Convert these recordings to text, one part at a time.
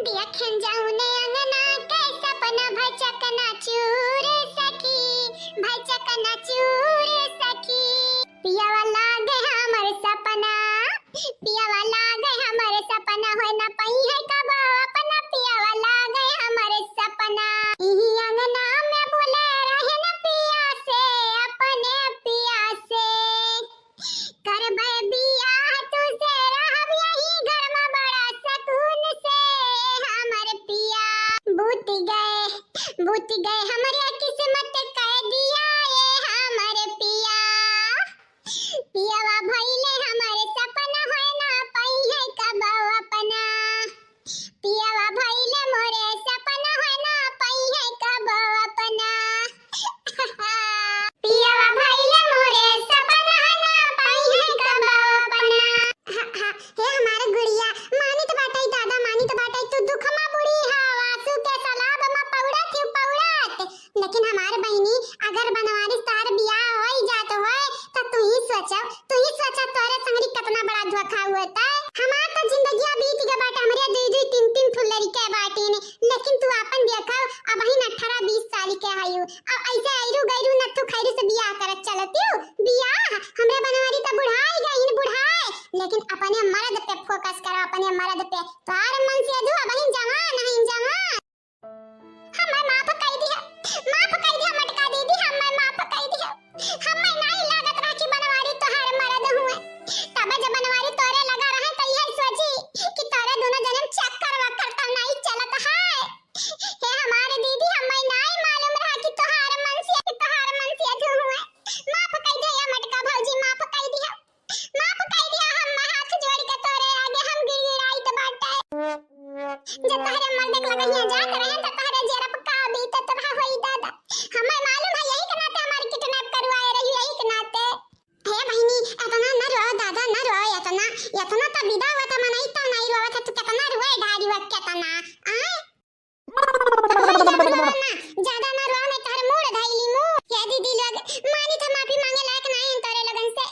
देखन जाऊने अंगना के सपना भचकना चूर सखी भचकना चूर सखी पिया वाला गए हमर सपना पिया वाला गए हमर सपना होय ना पई है कब अपना पिया वाला गए हमर सपना इही अंगना में बोले रहे न पिया से अपने पिया से करबे बिया तुझे रहब यही घर में बड़ा सकून से हमर पिया बूती गए हमरे किस्मत कह दिया ये हमर पिया पियावा भइले हमरे सपना होय ना पई है कब अपना पियावा भइले मोरे सपना होय ना पई है कब अपना पियावा भइले मोरे सपना है ना पई है कब अपना हे हमारे गुड़िया मानी तो बाटई दादा मानी तो बाटई तू दुख में बुढ़ी हवासु के सलाब में पौड़त लेकिन हमारे बहनी अगर बनवारिस तार बियाह होई जात होय तो तू ही सोचा तोरे संगरी कितना बड़ा धोखा हुआ था हमार तो जिंदगिया बीत गया बाटे हमरे दुई तीन तीन फुलरी के बाटे ने लेकिन तू अपन देखा अब ही 18 20 साल के आयु अब ऐसे आयरु गैरु न तू खैरू से बियाह करत चलती हो बियाह हमरे बनवारी तो बुढ़ाई गई बुढ़ाई लेकिन अपने मर्द पे फोकस करो अपने मर्द पे तार मन से दू अब ही जवान नहीं जवान हमें माफ कर दिया मटका दीदी हमें माफ कर दिया हमें नहीं लागत रहा कि बनवारी तोहार मर्द हुए तब जब बनवारी तोरे लगा रहा तो यह सोची कि तोरे दोनों जन्म चक्कर वक्कर तो नहीं चलत है हे हमारे दीदी हमें नहीं मालूम रहा कि तोहार मन से धु हुए माफ कर दिया मटका भौजी माफ कर दिया हम हाथ जोड़ के तोरे आगे हम गिड़गिड़ाई तो बाटे जब तोहरे मर्द के लगा यहाँ जात रहे तो तोहरे जेरप का बीतत रहा होई दादा हमें मालूम है यही के नाते हमारी किडनैप करवाए रही यही के नाते हे बहनी इतना न रो दादा न रो इतना तो विदा हुआ था मनाई तो नहीं रोवा था तू कितना रोए ढारी हुआ कितना ज्यादा न रो मैं तार मूड धैली मु ये दीदी लोग मानी था माफी मांगे लायक नहीं तोरे लोगन से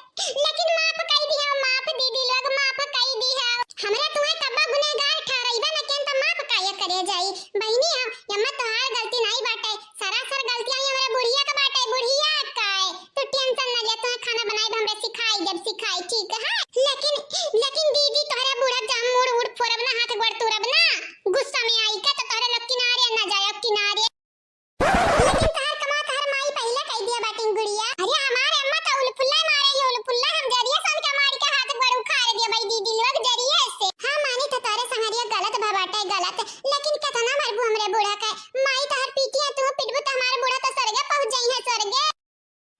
लेकिन माफ कर दिया माफ दीदी लोग माफ कर दिया हमरा तुम्हें कब्बा गुनहगार ठहराइबे न केन त माफ काहे करे जाई बहनी यम्मा तोहार गलती नहीं बाटे सरासर गलतियां हमरा बुढ़िया का बाटे बुढ़िया काय तू टेंशन न ले तू खाना बनाई हमरे सिखाई ठीक है लेकिन दीदी तोहरे बूढ़ा जाम मुड़ उड़ फोरब ना हाथ गोड़ तुरब ना गुस्सा में आई का तो तोहरे लोग किनारे न जाए किनारे लेकिन तार कमा तार माई पहले कह दिया बाटिंग गुड़िया अरे हमारे अम्मा तो उलफुल्ला मारे ही उलफुल्ला हम जरिए समझ के मार के हाथ गोड़ उखाड़ दिया भाई दीदी लोग जरिए से हां माने तो तारे संगरिया गलत बाटे गलत लेकिन कितना मरबू हमरे बूढ़ा का माई तार पीटिया तू पिटबू तो हमारे बूढ़ा तो स्वर्ग पहुंच जाई है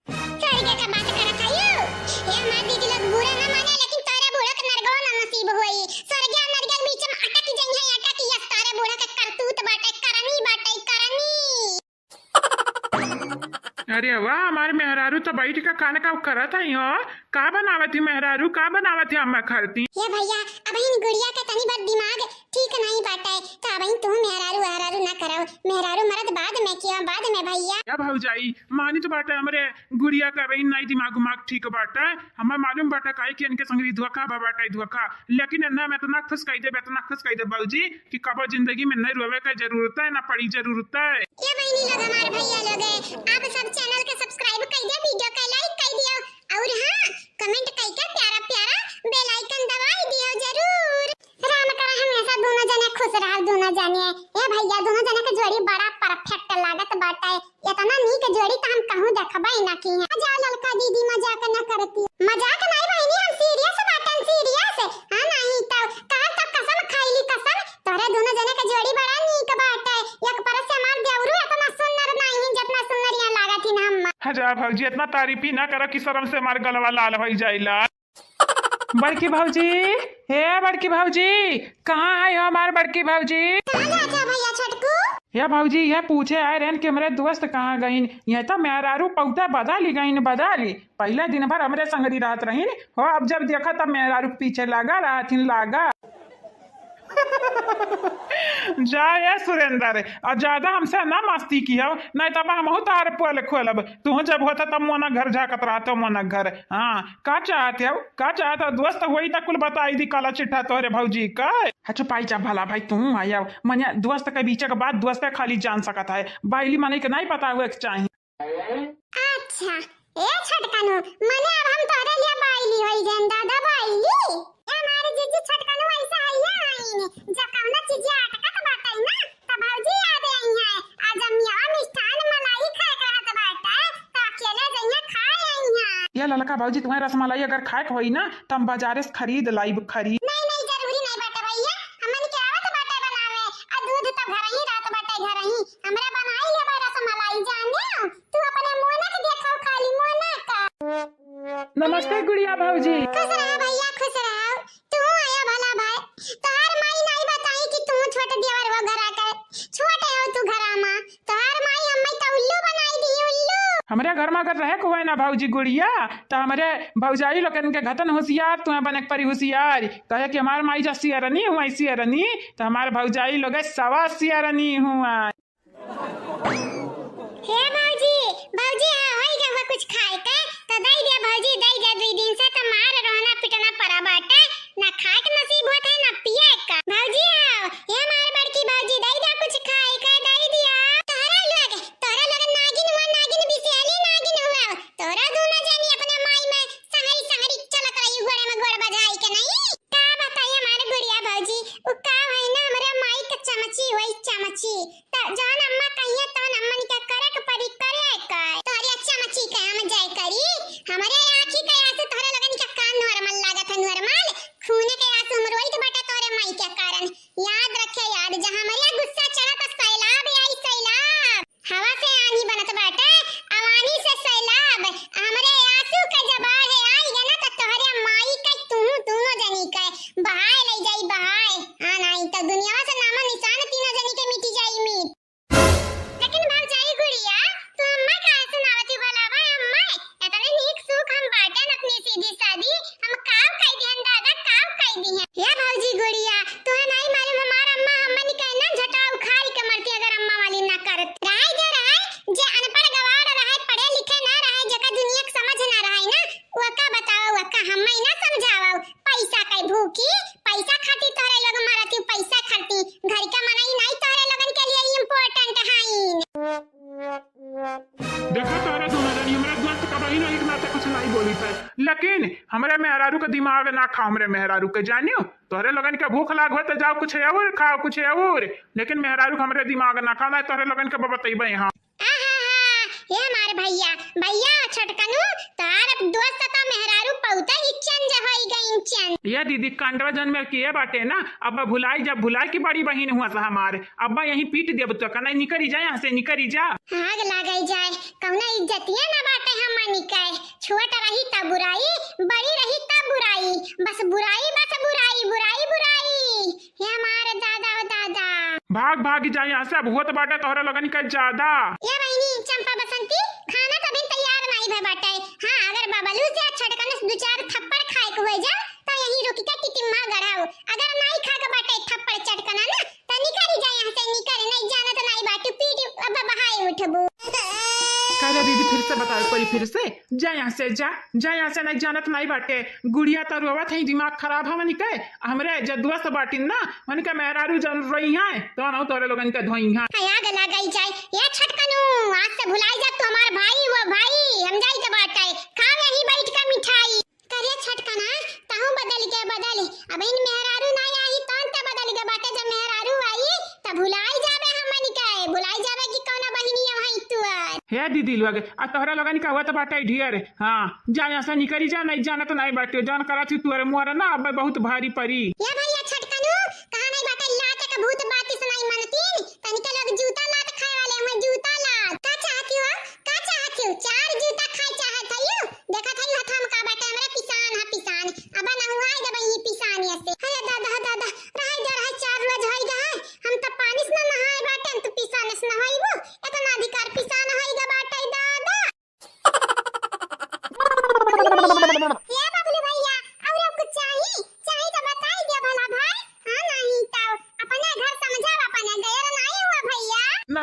स्वर्ग का बात करत आयु ये हमार दीदी लोग बुरा ना माने लेकिन तारे बूढ़ा का नरगवा ना नसीब होई स्वर्ग नरग के बीच में अटक जाई है अटक या तारे बूढ़ा का करतूत बाटे करनी अरे वाह हमारे मेहरारू तो बैठ के खाना का करत है हो का बनावती मेहरारू का बनावती हम खरती ये भैया अब इन गुड़िया का तनी बार दिमाग ठीक नहीं बाटे तो अब तू मेहरारू ना करो मेहरारू मर्द बाद में किया बाद में भैया क्या भौजाई मानी तो बाटे हमरे गुड़िया का बहन नहीं दिमाग ठीक बाटे हमें मालूम बाटे काहे कि इनके संगरी धोखा बाटे धोखा लेकिन ना मैं इतना खुश कह दे बाबूजी कि कब जिंदगी में नहीं रोवे का जरूरत है ना पड़ी जरूरत है ये बहनी लोग हमारे भैया लोग आप सब चैनल के सब्सक्राइब कर दिया वीडियो का लाइक कर दियो और हां कमेंट करके प्यारा बेल आइकन दबाई दियो जरूर राम करे हमेशा दोनों जने खुश रहो दोनों जने ए भैया दोनों जने के जोड़ी बड़ा परफेक्ट लागत बाटे इतना नीक जोड़ी तो हम कहूं देखबे ना की है जा ललका दीदी मजाक न करती मजाक नहीं बहनी हम सीरियस बाटन सीरियस हां नहीं तो का कसम खाईली कसम तोरे दोनों जने के जोड़ी बड़ा नीक बाटे एक परस से मार देवरू इतना सुंदर नहीं जितना सुंदर यहां लागत ही ना हम अच्छा भौजी इतना तारीफ ही ना करो कि शर्म से मार गलवा लाल हो जाइला बड़की भौजी हे बड़की भौजी कहाँ है हमारे बड़की भौजी कहां जाते भैया छोटकू या भौजी यह पूछे आए रहन कि हमारे दोस्त कहाँ गईन यह तो मेहरारू पौधा बदली पहले दिन भर हमरे संगरी रात रहीन हो अब जब देखा तब मेहरारू पीछे लगा जाए सुरेंद्र और ज्यादा हमसे ना मस्ती की हो, नहीं तब हम तार पोल खोलब। तू जब होता तब मोना घर जाकत रहते मोना घर। हाँ का चाहते हो, का चाहते हो दोस्त वही तक कुल बताई दी काला चिट्ठा तोरे भौजी का। अच्छा पाई जा भला भाई तू आया मने दोस्त के बीच के बात दोस्त खाली जान सकता है, बाइली मने के नहीं पता हुए चाहिए। अच्छा ए छटकनु मने अब हम तोरे लिए बाइली होई जन दादा बाइली। ए हमारे जीजी छटकनु ऐसा आइया आईने जब कौनो चीज अटकत बाटई ना तब भौजी याद आई है। आज हम यहाँ मिष्ठान मलाई खाए रहत बाटा तो अकेले जइया खाए आई है। ये ललका भौजी तुम्हारे रसमलाई अगर खाए के होई ना तो हम बाजारे से खरीद लाइब। खरीद नहीं जरूरी नहीं बाटे भैया, हमन के आवत बाटे बनावे आ दूध तो घर ही रात बाटे घर ही हमरा बनाई ले रसमलाई जाने। तू अपने मोना के देखो खाली मोना का। नमस्ते गुड़िया भौजी। खुश रहो भैया खुश रहो। तू आया भला भाई, तोहर माई नहीं बताई कि तू छोटे देवर वो घर आकर छोटे हो तू घरा में। तोहर माई हम्मे तो उल्लू बनाई दी उल्लू। हमारे घर में अगर रहे को है ना भौजी गुड़िया तो हमारे भौजाई लोग के घतन होशियार तुम्हें बने परी होशियार कहे कि हमारे माई जा सियरनी हुआ सियरनी तो हमारे भौजाई लोग सवा सियरनी हुआ। हे भौजी भौजी होई गवा कुछ खाए के तो दई दे भौजी दई दे 2 दिन से तो मार रहना पिटना पड़ा बाटे ना खाए के नसीब होता है ना पिए का। भौजी आओ ये मार बड़की भौजी दई दे कुछ खाए के दई दिया। तोरा लोग नागिन हुआ नागिन बिसेली नागिन हुआ तोरा दोनों जानी अपने माई में संगरी संगरी चलत रही घोड़े में घोड़ बजाई के नहीं का बताइए हमारे गुड़िया भौजी उ का है ना हमारे माई के चमची होई चमची त जान अम्मा कहिए तो अम्मन के करे के परी करे का तोरी चमची के हम जाय करी। हमारे आंखी के आंसू तोरे लगन के कान नॉर्मल लागत है नॉर्मल खून के आंसू मरोइत बाटे तोरे माई के कारण। याद रखे याद जहां हमारे गुस्सा चढ़त सैलाब आई सैलाब हवा से आनी बनत बाटे अवानी से सैलाब हमारे आंसू के जबार है आई गना त तोहरे माई के तू दोनों जनी के बहाए ले जाई बहाए। हां नहीं तो दुनिया से नाम निशान तीनों जनी के मिटी जाई मीट। लेकिन भौजाई गुड़िया तू अम्मा का सुनावती भला भाई अम्मा इतने नीक सुख हम बाटन अपनी सीधी सादी हम काव कह दिहन दादा काव कह दिहन। हे भौजी गुड़िया तू नहीं मालूम हमार अम्मा अम्मा ने कहना झटा उखाड़ के मरती अगर अम्मा वाली ना करत रहे जे अनपढ़ गवार रहे पढ़े लिखे ना रहे जका दुनिया के समझ ना रहे ना वो का बताओ वो का हम ना समझाओ। पैसा का भूखी पैसा खाती तोरे लोग मारती पैसा खाती घर का मनाई नहीं तोरे लोगन के लिए इम्पोर्टेंट है। देखो तारे दोनों जनी हमारे दोस्त का बहिन एक ना कुछ नहीं बोली था लेकिन हमारे मेहरारू का दिमाग ना खा हमारे मेहरारू के जानियो तोहरे लगन के भूख लाग हो तो जाओ कुछ और खाओ कुछ और लेकिन मेहरारू हमारे दिमाग ना खा तोहरे लगन के बतैबे। हाँ ये हमारे भैया भैया छटकनु तार दोस्त का मेहरारू पौता ही चंज होई गई चंज। ये दीदी कांडवा जन में किए बाटे ना अब भुलाई जब भुलाई की बड़ी बहन हुआ था हमारे अब्बा यही पीट देब तो कना निकरी जाए यहाँ से निकरी जा। आग लागई जाए कौना इज्जतिया ना बाटे हम निकाय छोट रही तब बुराई बड़ी रही तब बुराई बस बुराई बुराई बुराई। ये हमारे दादा ओ दादा भाग भाग जाए यहाँ से अब होत बाटे तोहरे लगन के ज्यादा। ये बहनी चंपा बसंती खाना तभी तैयार नहीं भय बाटे। हाँ अगर बबलू से छटकन 2-4 थप्पड़ खाए के हो जा तो यही रुक के टिटिम्मा गड़ाओ अगर नहीं खा के बाटे थप्पड़ चटकना ना तो निकल जाए यहाँ से निकल नहीं जाना तो नहीं बाटू पीट अब बहाए उठबू। कहला दीदी फिर से बताओ परी फिर से जा यहाँ से जा यहाँ से नहीं जानत नहीं बाटे गुड़िया तो रोवत है दिमाग खराब है मन के हमरे जदुआ से बाटिन ना मन के मेहरारू जन रही है तो ना तोरे लोगन के धोई है। आग लगाई जाए ये छटकनु आज से भुलाई जा तू हमार भाई वो भाई हम जाई के बाटे खाओ यहीं बैठ के मिठाई करे छटकना ताहू बदल अब इन मेहरारू नहीं आई तौन ते बदल के बाटे जब मेहरारू आई त भुलाई जाबे हमन के भुलाई जाबे कि कौन बहिनिया है तू हे दीदी लोग आ तोहरा लगन का हुआ तो बाटे ढेर। हाँ जा यहाँ से निकली जा नहीं जाना तो नहीं बाटे जान करा थी तुअर मोर ना अब बहुत भारी परी। ये भैया छटकनु कहां नहीं बाटे लात के भूत बात सुनाई मनतीन तनिक लोग जूता लात खाए वाले हम जूता लात का चाहती हो 4 जूता खाए चाहत हयो देखा थई हथ हम का बाटे हमरा पिसान अब ना हुआ है जब ये पिसान ऐसे हे दादा रह 4 रोज होई गए हम तो पानी से नहाए बाटे तो पिसान से नहाईबो इतना अधिकार पिसान होई ग बाटे दादा। ये बबलू भैया और कुछ चाहिए तो बताई दे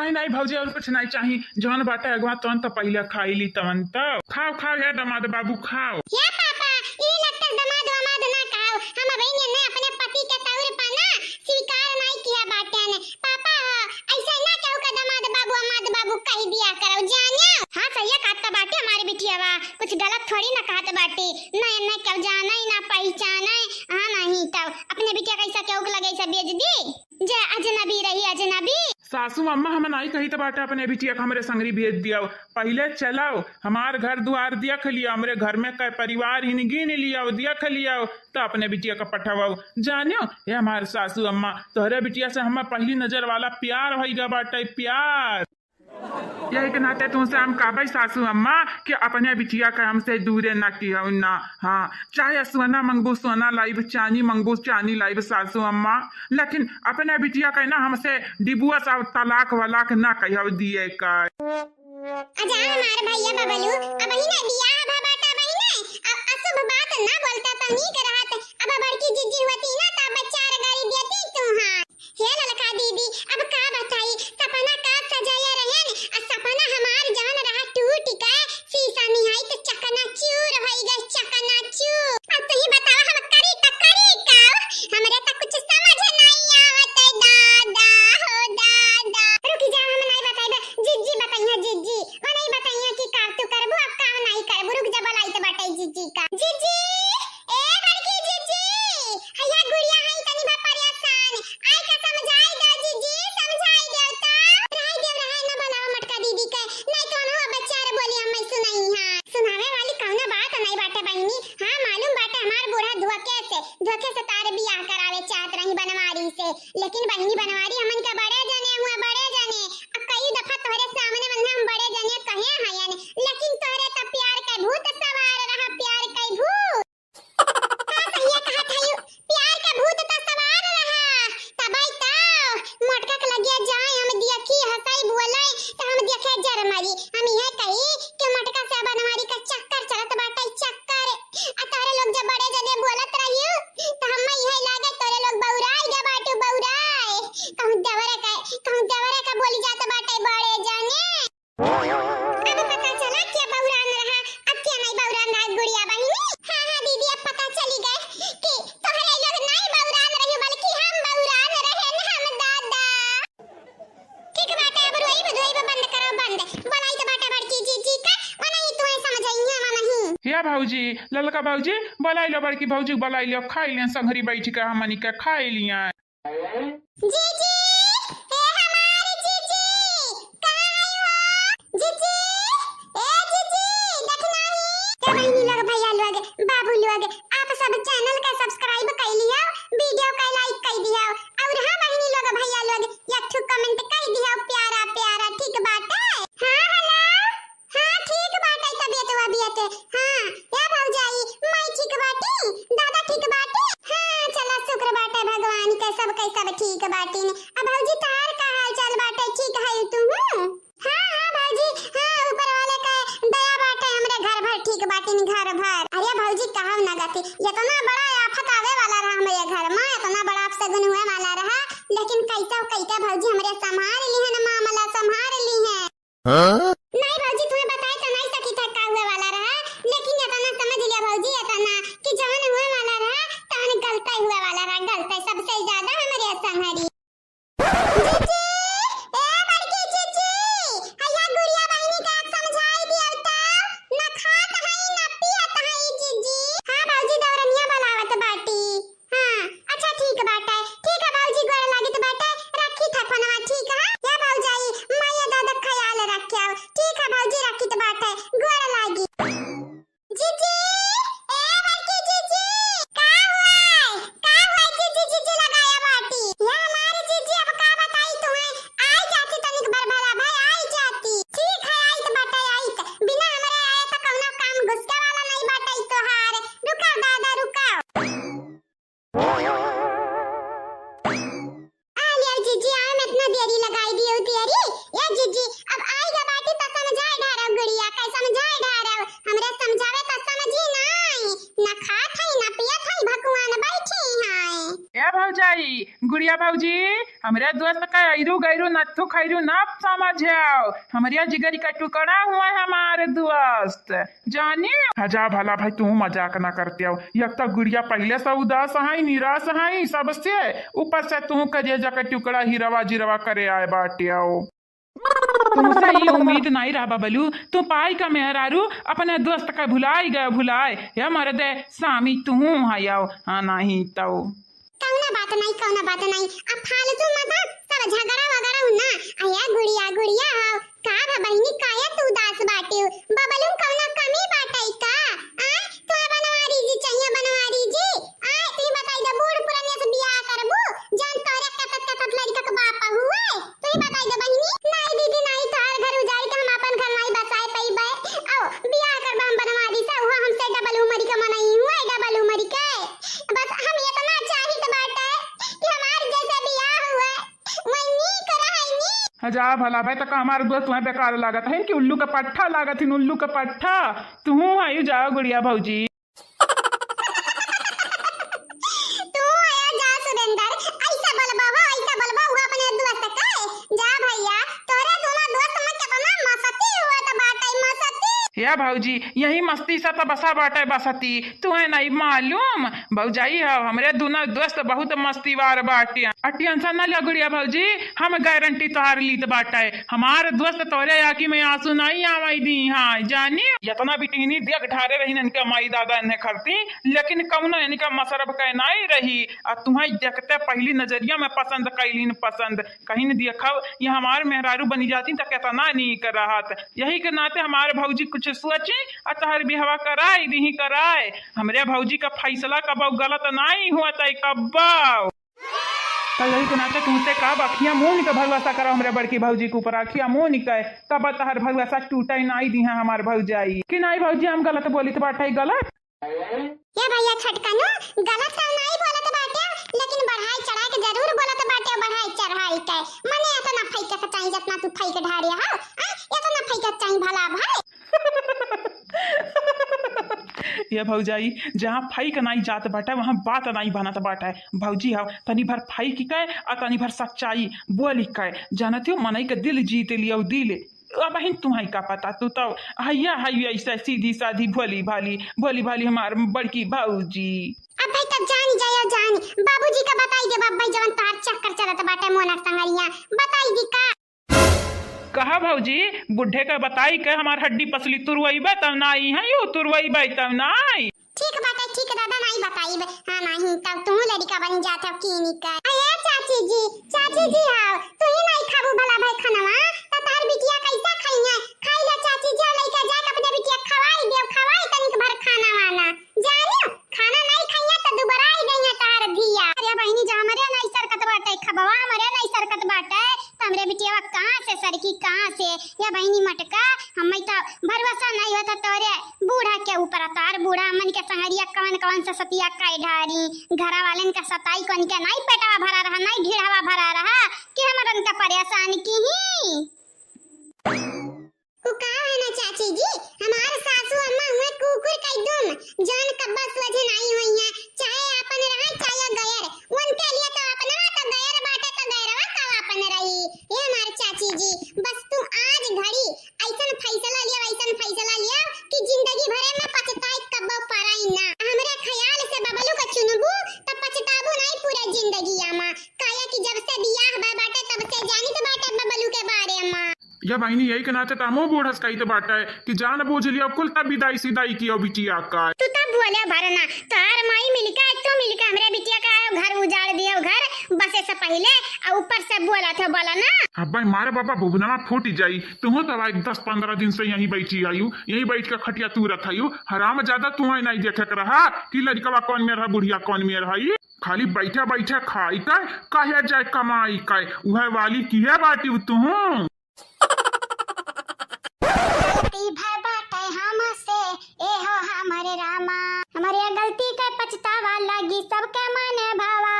नहीं नहीं भौजी और कुछ नहीं चाहिए, जौन बाटे अगवा तौन तो पहले खाई ली तवन तो खाओ खाओ हे दामाद बाबू खाओ। या पापा ई लगता दमाद वमाद ना खाओ, हम बहन ने अपने पति के तौर पर ना स्वीकार नहीं किया बाटे ने। पापा ऐसा ना कहो कि दमाद बाबू अमाद बाबू कह दिया करो जानियो। हां सही है कहता बाटे हमारी बिटिया वा, कुछ गलत थोड़ी ना कहत बाटे। नहीं नहीं क्यों जाना ही ना पहचाना हां नहीं तब अपने बिटिया कैसा क्यों लगे सब बेच दी जे अजनबी रही अजनबी। सासू अम्मा हम नहीं कही तो बाटे अपने बिटिया को हमरे संगरी भेज दिया, पहले चलाओ हमार घर द्वार दिया खलिया, हमरे घर में कई परिवार ही गिन लिया दिया खलिया तो अपने बिटिया का पठवाओ जानियो। ये हमारे सासू अम्मा तोहरे बिटिया से हम पहली नजर वाला प्यार भईगा बाटे प्यार। यही के नाते तुमसे हम कहबे सासू अम्मा कि अपने बिटिया का हमसे दूरे ना किया ना। हाँ चाहे सोना मंगबू सोना लाइब, चांदी मंगबू चांदी लाइब सासू अम्मा, लेकिन अपने बिटिया का ना हमसे डिबुआ सा तलाक वलाक ना कहियो दिए का। अजा हमारे भैया बबलू अब ही ना बियाह बाटा बहिने अब अशुभ बात ना बोलता तो नहीं करत। अब बड़की जीजी होती ना तब बच्चा गाड़ी देती तू। हां हे ललका दीदी अब का बताई सपना का सजाया रहे आ सपना हमार जान रहा टूट के शीशा निहाई तो चकना चूर होई गए चकना चूर। अब तू ही बतावा हम करी का हमरे तो कुछ समझ नहीं आवत दादा हो दादा। रुक जा हम नहीं बताइबे जीजी बताइए जीजी वो नहीं बताइए कि का तू करबू अब का नहीं करबू। रुक जा बोलाई तो बताई जीजी का। जीजी ए बड़की जीजी हैया गुड़िया है तनी बा परेशान आई का समझाई दो जीजी समझाई दो तो राय देव रहे ना बोलाओ मटका दीदी के नहीं तो ना बच्चा रे बोली हम सुनाई। हां सुनावे वाली कौन बात नहीं बाटे बहनी। हां मालूम बाटे हमार बूढ़ा धोखे से तारे बियाह करावे चाहत रही बनवारी से, लेकिन बहनी बनवारी हमन का बड़े जने हुए बड़े जने अब कई दफा तोरे सामने मन हम बड़े जने कहे हयन लेकिन तोरे त प्यार के भूत सवार रहा प्यार के भूत। हां सही कहा थायु प्यार के भूत त सवार रहा तबई तो मोटका के लगिया जाए हम दिया की हंसाई बोले तो हम देखे जर मारी हम यह कही कि मोटका से बनवारी का चक्कर चलत बाटे चक्कर आ तारे लोग जब बड़े जने बोलत रहियो तो हम यह लागे तोरे लोग बौराई गे बाटू बौराई कहूं देवरे का बोली जात बाटे बड़े जाने। अब पता चला क्या बौरान रहा अब क्या नहीं बौरान रहा गुड़िया बहिनी। हां हां दीदी अब पता चली गए कि तोहरे लोग नहीं बौरान रहियो बल्कि हम बौरान रहे हम दादा। ठीक बाटे अब रोई बंद करो बंद बोलाई तो बाटे बड़की जीजी का वो नहीं तुम्हें समझाई है नहीं। हे भौजी ललका भौजी बोलाई लो बड़की भौजी बोलाई लो खाई ले संगरी बैठ के हमनी के खाई लिया। जीजी हे हमारी जीजी कहां हो जीजी ए जीजी देखना ही तो बहनी लोग भैया लोग बाबू लोग आप सब चैनल का सब्सक्राइब कर लियो वीडियो का लाइक कर दियो और हां बहनी लोग भैया लोग एक ठो कमेंट कर दियो प्यारा प्यारा ठीक बात है। हां हेलो हां ठीक बात है तबीयत वबियत हां या भौजाई मैं ठीक बाटी दादा ठीक बाटी। हां चला शुक्र बाटे भगवान के सब ठीक बाटी ने। अब भौजी तार का हाल चाल बाटे ठीक है तू? हां हां भौजी हां ऊपर वाले का दया बाटे हमरे घर भर ठीक बाटी ने घर भर। अरे भौजी कहव ना गति इतना बड़ा आफत आवे वाला रहा हमरे घर में इतना बड़ा अपशगुन हुए वाला रहा लेकिन कैसा भौजी हमरे संभाल ली है ना मामला संभाल ली है। हां नहीं भौजी तुम्हें बताए तो नहीं सकी था का हुए वाला रहा लेकिन इतना समझ लिया भौजी इतना कि जान हुए वाला रहा तहन गलता हुआ वाला रहा गलता सबसे ज्यादा हमारे संहरी। जीजी ए बड़की जीजी हैया गुड़िया बहिनी का समझाई दिया तो न खात है न पियत है जीजी। हां भौजी दौरनिया बुलावत बाटी। हां अच्छा ठीक बाटे ठीक है भौजी गोड़ लागित बाटे रखी था फोनवा ठीक है या भौजाई मैं दादा ख्याल रखियो गुड़िया भौजी हमारे दोस्त का ऐरू गैरू नत्थु खैरू ना समझ आओ, हमारे जिगरी का टुकड़ा हुआ है हमारे दोस्त जानी। हजा भला भाई तू मजाक ना करते हो, एक तो गुड़िया पहले से उदास है निराश है सबसे, ऊपर से तू करिए जाकर टुकड़ा हीरवा जिरवा करे आए बाटे आओ। तुमसे ये उम्मीद नहीं रहा बबलू, तू पाई का मेहरारू अपने दोस्त का भुलाई गए भुलाए या मर्द सामी तू हयाओ। हाँ नहीं तो कौना बात नहीं अब फालतू मत सब झगड़ा वगड़ा हुना। अया गुड़िया गुड़िया हाव का भा बहिनी काया तू उदास बाटे बबलू कौना कमी बाटे का आ तू बनवारी जी चाहिए बनवारी जी आ तू बताई दे बूढ़ पुराने से बियाह करबू जान तोरे कतत लड़का का बाप हुआ तू बताई दे बहिनी। नहीं दीदी नहीं तार घर उजाड़ी के हम अपन घर नहीं बसाए पईबे आओ बियाह करबा हम बनवारी से हुआ हमसे डबल उमरी का मनई हुआ डबल उमरी के बस हम इतना चाहिए बाटे कि हमार जैसे बियाह हुआ वही कराई। हजा भला भाई तक हमारे दोस्त तुम्हें बेकार लागत है कि उल्लू का पट्ठा लागत है, उल्लू का पट्ठा तू आयु जाओ गुड़िया भौजी। तू आया जा सुरेंद्र ऐसा बोलबा हुआ अपने दोस्त का जा भैया तोरे दोनों दोस्त में कितना मस्ती हुआ त बाटे मस्ती। या भौजी यही मस्ती से तो बसा बाटे बसती तुम्हें नहीं मालूम भौजाई है हमारे दोनों दोस्त बहुत मस्तीवार बाटे। टेंशन न ले गुड़िया भौजी हम गारंटी तोहार लीत बाटे, हमारे दोस्त तोरे आकी में आंसू नहीं आवाई दी। हाँ जानी इतना बिटिनी देख ढारे रही इनके माई दादा इन्हें करती लेकिन कौनो इनका मसरब कह नहीं रही और तुम्हें देखते पहली नजरिया में पसंद कैलीन पसंद कहीं न देखो ये हमारे मेहरारू बनी जाती तो कितना नहीं कर रहा था। यही के नाते हमारे भौजी कुछ सोचे और तहर भी हवा कराए दी कराए हमरे भौजी का फैसला कब गलत नहीं हुआ तय कब कल के नाते तुमसे कब अखियां मुंह का भगवासा करो हमरे बड़की भौजी के ऊपर अखियां मुंह निकाय तब तहर भगवासा टूटे नहीं दी है हमार भौजाई कि नहीं भौजी हम गलत बोली तो बाटे गलत। ये भैया छटकनो गलत तो नहीं बोलत बाटे लेकिन बढ़ाई चढ़ाई के जरूर बोलत बाटे बढ़ाई चढ़ाई के मने इतना फैके के चाहिए जितना तू फैके ढारिया हो इतना फैके चाहिए भला भाई। ये भौजाई जहाँ फाई का नहीं जात बाटा वहाँ बात नहीं बनत बाटा भौजी हो तनी भर फाई की कहे और तनी भर सच्चाई बोली कहे जानते हो मनई के दिल जीत लियो दिल बहन तुम्हें का पता तू तो हैया हैया ऐसा सीधी साधी भोली भाली हमार बड़की भौजी। अब भाई तब जानी बाबूजी का बताई दे बाबा जवन तार चक्कर चलत बाटे मोनक संगरिया बताई दी का कहा भौजी बुढ़े का बताई के हमार हड्डी पसली तुरवईबे तब नहीं है यो तुरवईबे तब नहीं। ठीक बात है ठीक दादा नहीं बताई हां नहीं तब तू लड़का बन जाता की नहीं कर। अरे चाची जी हां तू ही नहीं खाबू भला भाई खानावा त तार बिटिया कैसा खाई है खाई ले चाची जी लड़का जा अपने बिटिया खवाई तनिक भर खाना वाला जानियो खाना नहीं खाइया त दुबारा आई गई है तार धिया। अरे बहिनी जा हमरे नहीं सरकत बाटे खबवा हमरे नहीं सरकत बाटे हमरे बिटिया कहां से सरकी कहां से या बहिनी मटका हमें तो भरोसा नहीं होता तोरे बूढ़ा के ऊपर तार बूढ़ा मन के संगरिया कवन से सतिया काई ढारी घरा वालन का सताई कौन के नहीं पेटवा भरा रहा नहीं ढीढ़वा भरा रहा कि हमरन का परेशान की ही का है ना चाची जी हमारे सासू अम्मा हुए कुकुर कई दुम जान कब्बा सोझे नहीं हुई है चाहे अपन रहा चाहे गैर उनके लिए तो अपना तो गैर बाटे तो गैरवा का अपन रही। ये हमारे चाची जी बस तू आज घड़ी ऐसन फैसला लिया कि जिंदगी भर में पछताई कब्बो पाराई ना हमरे ख्याल से बबलू का चुनबू तो पछताबू नहीं पूरा जिंदगी आमा काया कि जब से बियाह बाटे तब से जानी तो बाटे बबलू के बारे में। या बहनी यही के नाते तामो बूढ़स कही तो बाटा है कि जान बूझ लिया कुल तब विदाई सीधाई की बिटिया का तू तब बोले भरना तार माई मिलका तू मिलका हमरे बिटिया का घर उजाड़ दिया घर बसे से पहले और ऊपर से बोला ना अब भाई मारे बाबा भुगना फूट जाई तुम तो भाई 10-15 दिन से यहीं बैठी आयु यहीं बैठ के खटिया तू रखायु हराम ज्यादा तुम्हें नहीं देखे के रहा कि लड़का कौन में रहा बुढ़िया कौन में रही खाली बैठे खाई का कहे जाए कमाई का वह वाली की है बाटी तुम हमारे रामा हमारे गलती का पछतावा लगी सबके मन भावा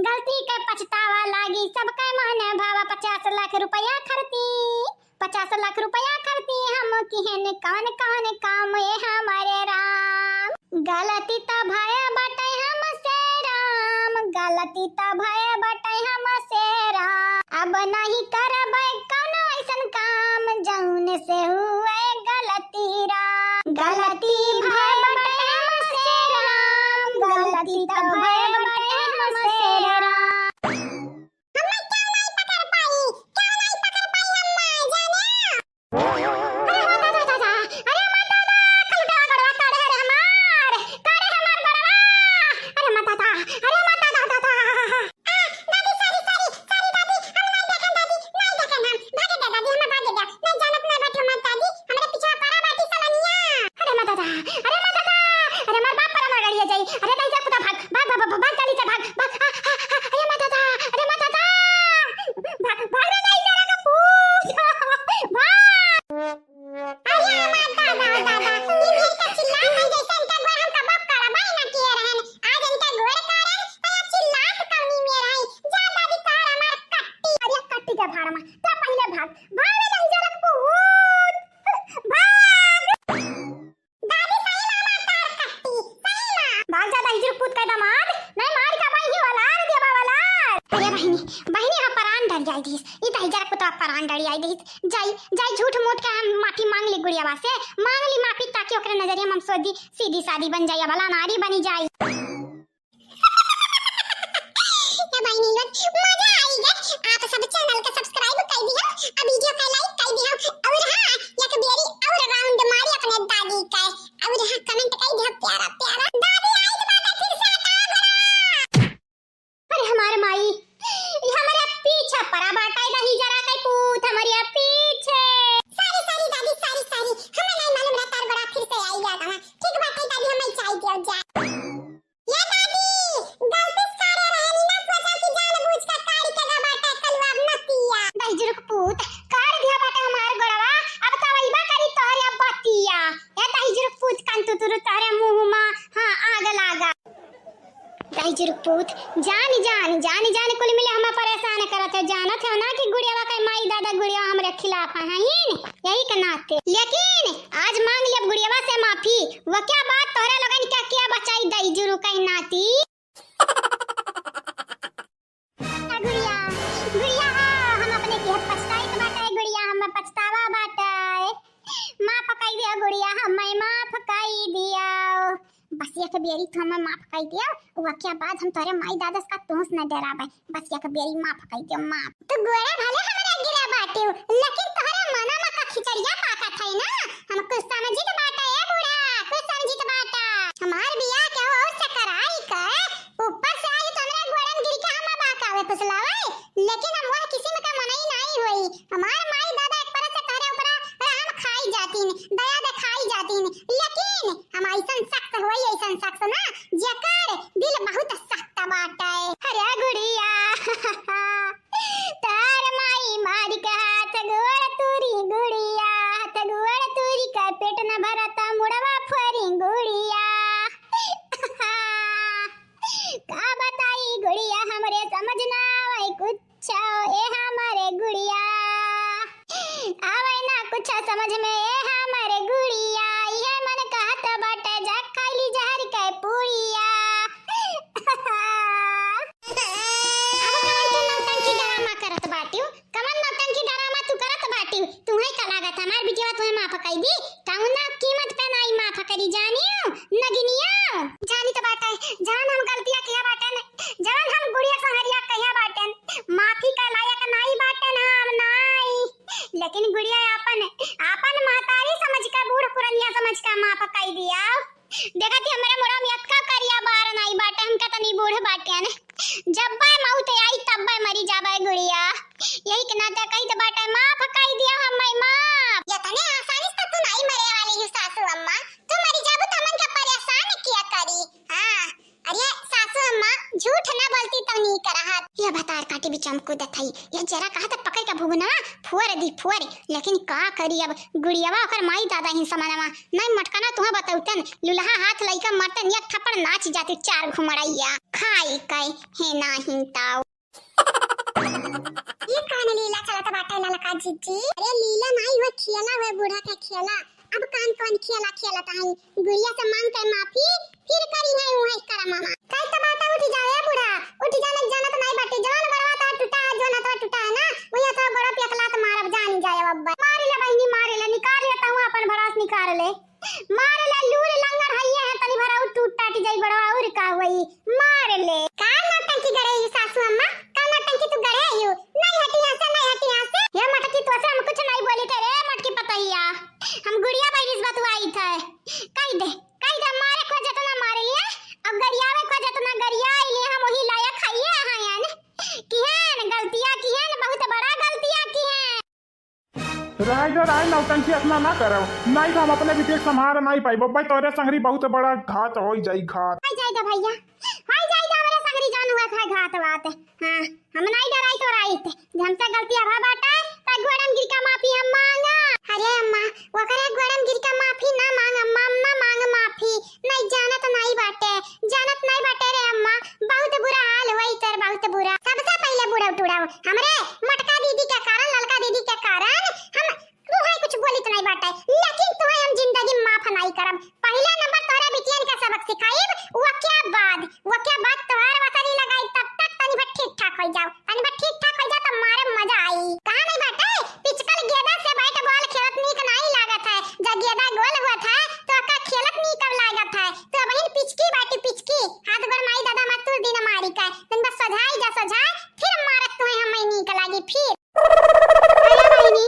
गलती का पछतावा लगी सबके मन भावा 50 लाख रुपया खर्ची हम किहन कौन काम ये हमारे राम गलती तो भय बटे हमसे राम गलती त भय बटे हमसे अब नहीं करबै कोनो ऐसन काम जौन से हुए गलती गलती भय बटे हमसे गलती त भय बटे हमसे झूठ मूठ के हम माफी मांग ली गुड़िया से मांग ली माफी ताकि ओकरे नजरिया हम सीधी सादी बन जाई भला नारी बनी जाई बहनी लोग मजा आई गया आप सब चैनल को सब्सक्राइब कर दियो और वीडियो को लाइक कर दियो और हां एक बेरी और राउंड मारी अपने दादी का और हां कमेंट कर दियो प्यारा प्यारा दादी आई बात फिर से अरे हमारे माई हमारे पीछे परा बाटाई दही जरा कई पूत हमारे पीछे सारी दादी सारी हमें नहीं मालूम रहता बड़ा फिर से आई गया था ठीक बात है दादी हमें चाय दियो जा ये दादी गलती करे रहनी ना सोचा कि जानबूझ के कारी के बाटा कलवा न किया दही जुर्क पूत कार दिया बाटा हमार गोड़वा अब तो वईबा करी तोरे बतिया ये दही जुर्क पूत कांतु तुरु तोरे मुंह में हां आग लागा दही जुर्क पूत जान कुल मिले हम परेशान करत है जानत है ना कि गुड़ियावा के माई दादा गुड़िया हमरे खिलाफ हैं यही के नाते लेकिन आज मांग लिया गुड़ियावा से माफी वो क्या बात तोरे लोगन क्या बचाई दही जुर्क के नाती गुड़िया हम अपने की पछताई बाटे गुड़िया हम पछतावा बाटे माफ कर दिया गुड़िया हमें माफ कर दिया बस ये के बेरी तो हमें माफ कर दिया वो क्या बात हम तोरे माई दादा का तोस न डराबे बस ये के बेरी माफ कर दियो माफ तो गोरा भले हमरा गिरा बाटे लेकिन तोरे मना में का खिचड़िया पाका थाई ना हम कुछ समझित बाटे ए बूढ़ा कुछ समझित बाटा हमार बिया के हो सकराई का ऊपर से आई तोरे गोरन गिर के हम बाकावे फुसलावे लेकिन हम वह किसी में का मनाई नहीं हुई हमार माई दादा एक परत से तोरे ऊपर हम खाई जाती दया दिखाई जाती लेकिन हम ऐसन सख्त होई ऐसन सख्त ना जेकर दिल बहुत सख्त बाटे अरे गुड़िया तार माई मार के हाथ गोड़ तुरी गुड़िया हाथ गोड़ तुरी का पेट न भरता मुड़वा फरी गुड़िया का बताई गुड़िया हमरे समझ ना आवे कुछ ए हमारे गुड़िया आवे ना कुछ समझ में ए हमारे गुड़िया ये मन कहत बाटे जा खाली जहर के पूड़िया नौटंकी ड्रामा करत बाटियो कमन नौटंकी ड्रामा तू करत बाटियो तुम्हें का लागत हमार बिटिया तुम्हें माफ कर दी काऊ ना कीमत पे नहीं माफ करी जानियो नगिनिया जानी तो बाटे जान हम गलतियां किया बाटे जान हम गुड़िया संहरिया कहिया बाटे माफी का लायक नहीं बाटे ना हम नहीं लेकिन गुड़िया अपन महतारी समझ का बूढ़ पुरनिया समझ का माफ कर दिया देखती हमारे मोड़ा में अक्का करिया बार नहीं बाटे हम का तनी बूढ़ बाटे ने जब बाय मौत आई तब बाय मरी जाबे गुड़िया यही के नाते कही तो बाटे माफ कर दिया हमें माफ ये तने आसानी से तू नहीं मरे वाली है सासू अम्मा तू मरी जाबू तो मन का परेशान किया करी हां अरे सासू अम्मा झूठ ना बोलती तो नहीं करहत ये बतार काटी भी चमकू दथई ये जरा कहा तो पकड़ का भुगना फुअर लेकिन का करी अब गुड़ियावा ओकर माई दादा ही समानवा नहीं मटकाना तुम्हें बताउतन लुलहा हाथ लइका मरतन एक थप्पड़ नाच जाती चार घुमड़ैया खाई कई हे नाही ताऊ ये कान लीला चलत बाटे ललका जीजी अरे लीला नहीं वो खेला हुए बूढ़ा का खेला अब कान कौन खेला ताई गुड़िया से मांग कर माफी फिर करी है वो है करा मामा कल तो बात उठ जाए बूढ़ा उठ जाना जाना तो नहीं बाटे जान बड़वा तो टूटा है जो ना तो टूटा है ना वही तो बड़ा पेकला तो मारब जान जाए अब मार ले बहनी मार ले निकाल लेता हूं अपन भड़ास निकाल ले मार ले लूर लंगर हइया है तनी भरा टूट टाट जाई बड़ा और का होई मार ले का नौटंकी करे यू सासू अम्मा का नौटंकी तू करे यू नहीं हटी यहां से नहीं हटी यहां से ये मटकी तो से हम कुछ नहीं बोली थे रे मटकी पतैया हम गुड़िया बहनी से बतवाई थे कई दे मारे को जतना मार लिया अब गरियावे को जतना गरिया लिए हम वही लायक खाइए हां यान की है गलतियां की है बहुत बड़ा गलतियां की है राइडर आई नौटंकी अपना ना करो नहीं तो हम अपने विवेक संभाल नहीं पाई बब्बा तोरे संगरी बहुत बड़ा घात हो जाई घात हो जाएगा भैया हो जाएगा हमारे संगरी जान हुआ था घात बात हां हम नहीं डराई तो राइत हमसे गलती अभा बाटा त गोड़म गिर का माफी हम मांगा अरे अम्मा वो करे गोड़म गिर का माफी ना मांग अम्मा अम्मा मांग माफी नहीं जानत नहीं बाटे रे अम्मा बहुत बुरा हाल होई तर बहुत बुरा सबसे पहले बुरा उठाओ हमरे मटका दीदी के कारण ललका दीदी के कारण हम तुम्हें कुछ बोली तो नहीं बाटे लेकिन तुम्हें हम जिंदगी माफ नहीं करब पहले नंबर तोरे बिटियन का सबक सिखाइब वो क्या बात तोहर वसरी लगाई तब तक तनी बट ठीक ठाक हो जाओ तो मारे मजा आई कहां नहीं बाटे पिचकल गेदा से बैट बॉल खेलत नीक नहीं लागत है जब गेदा गोल हुआ था तो का खेलत नी कब लागत है तो बहन पिचकी बाटी पिचकी हाथ गोड़ माई दादा मत तू दिन मारी का तन बस सजाई फिर मारत तुम्हें हम नीक लागी फिर अरे बहनी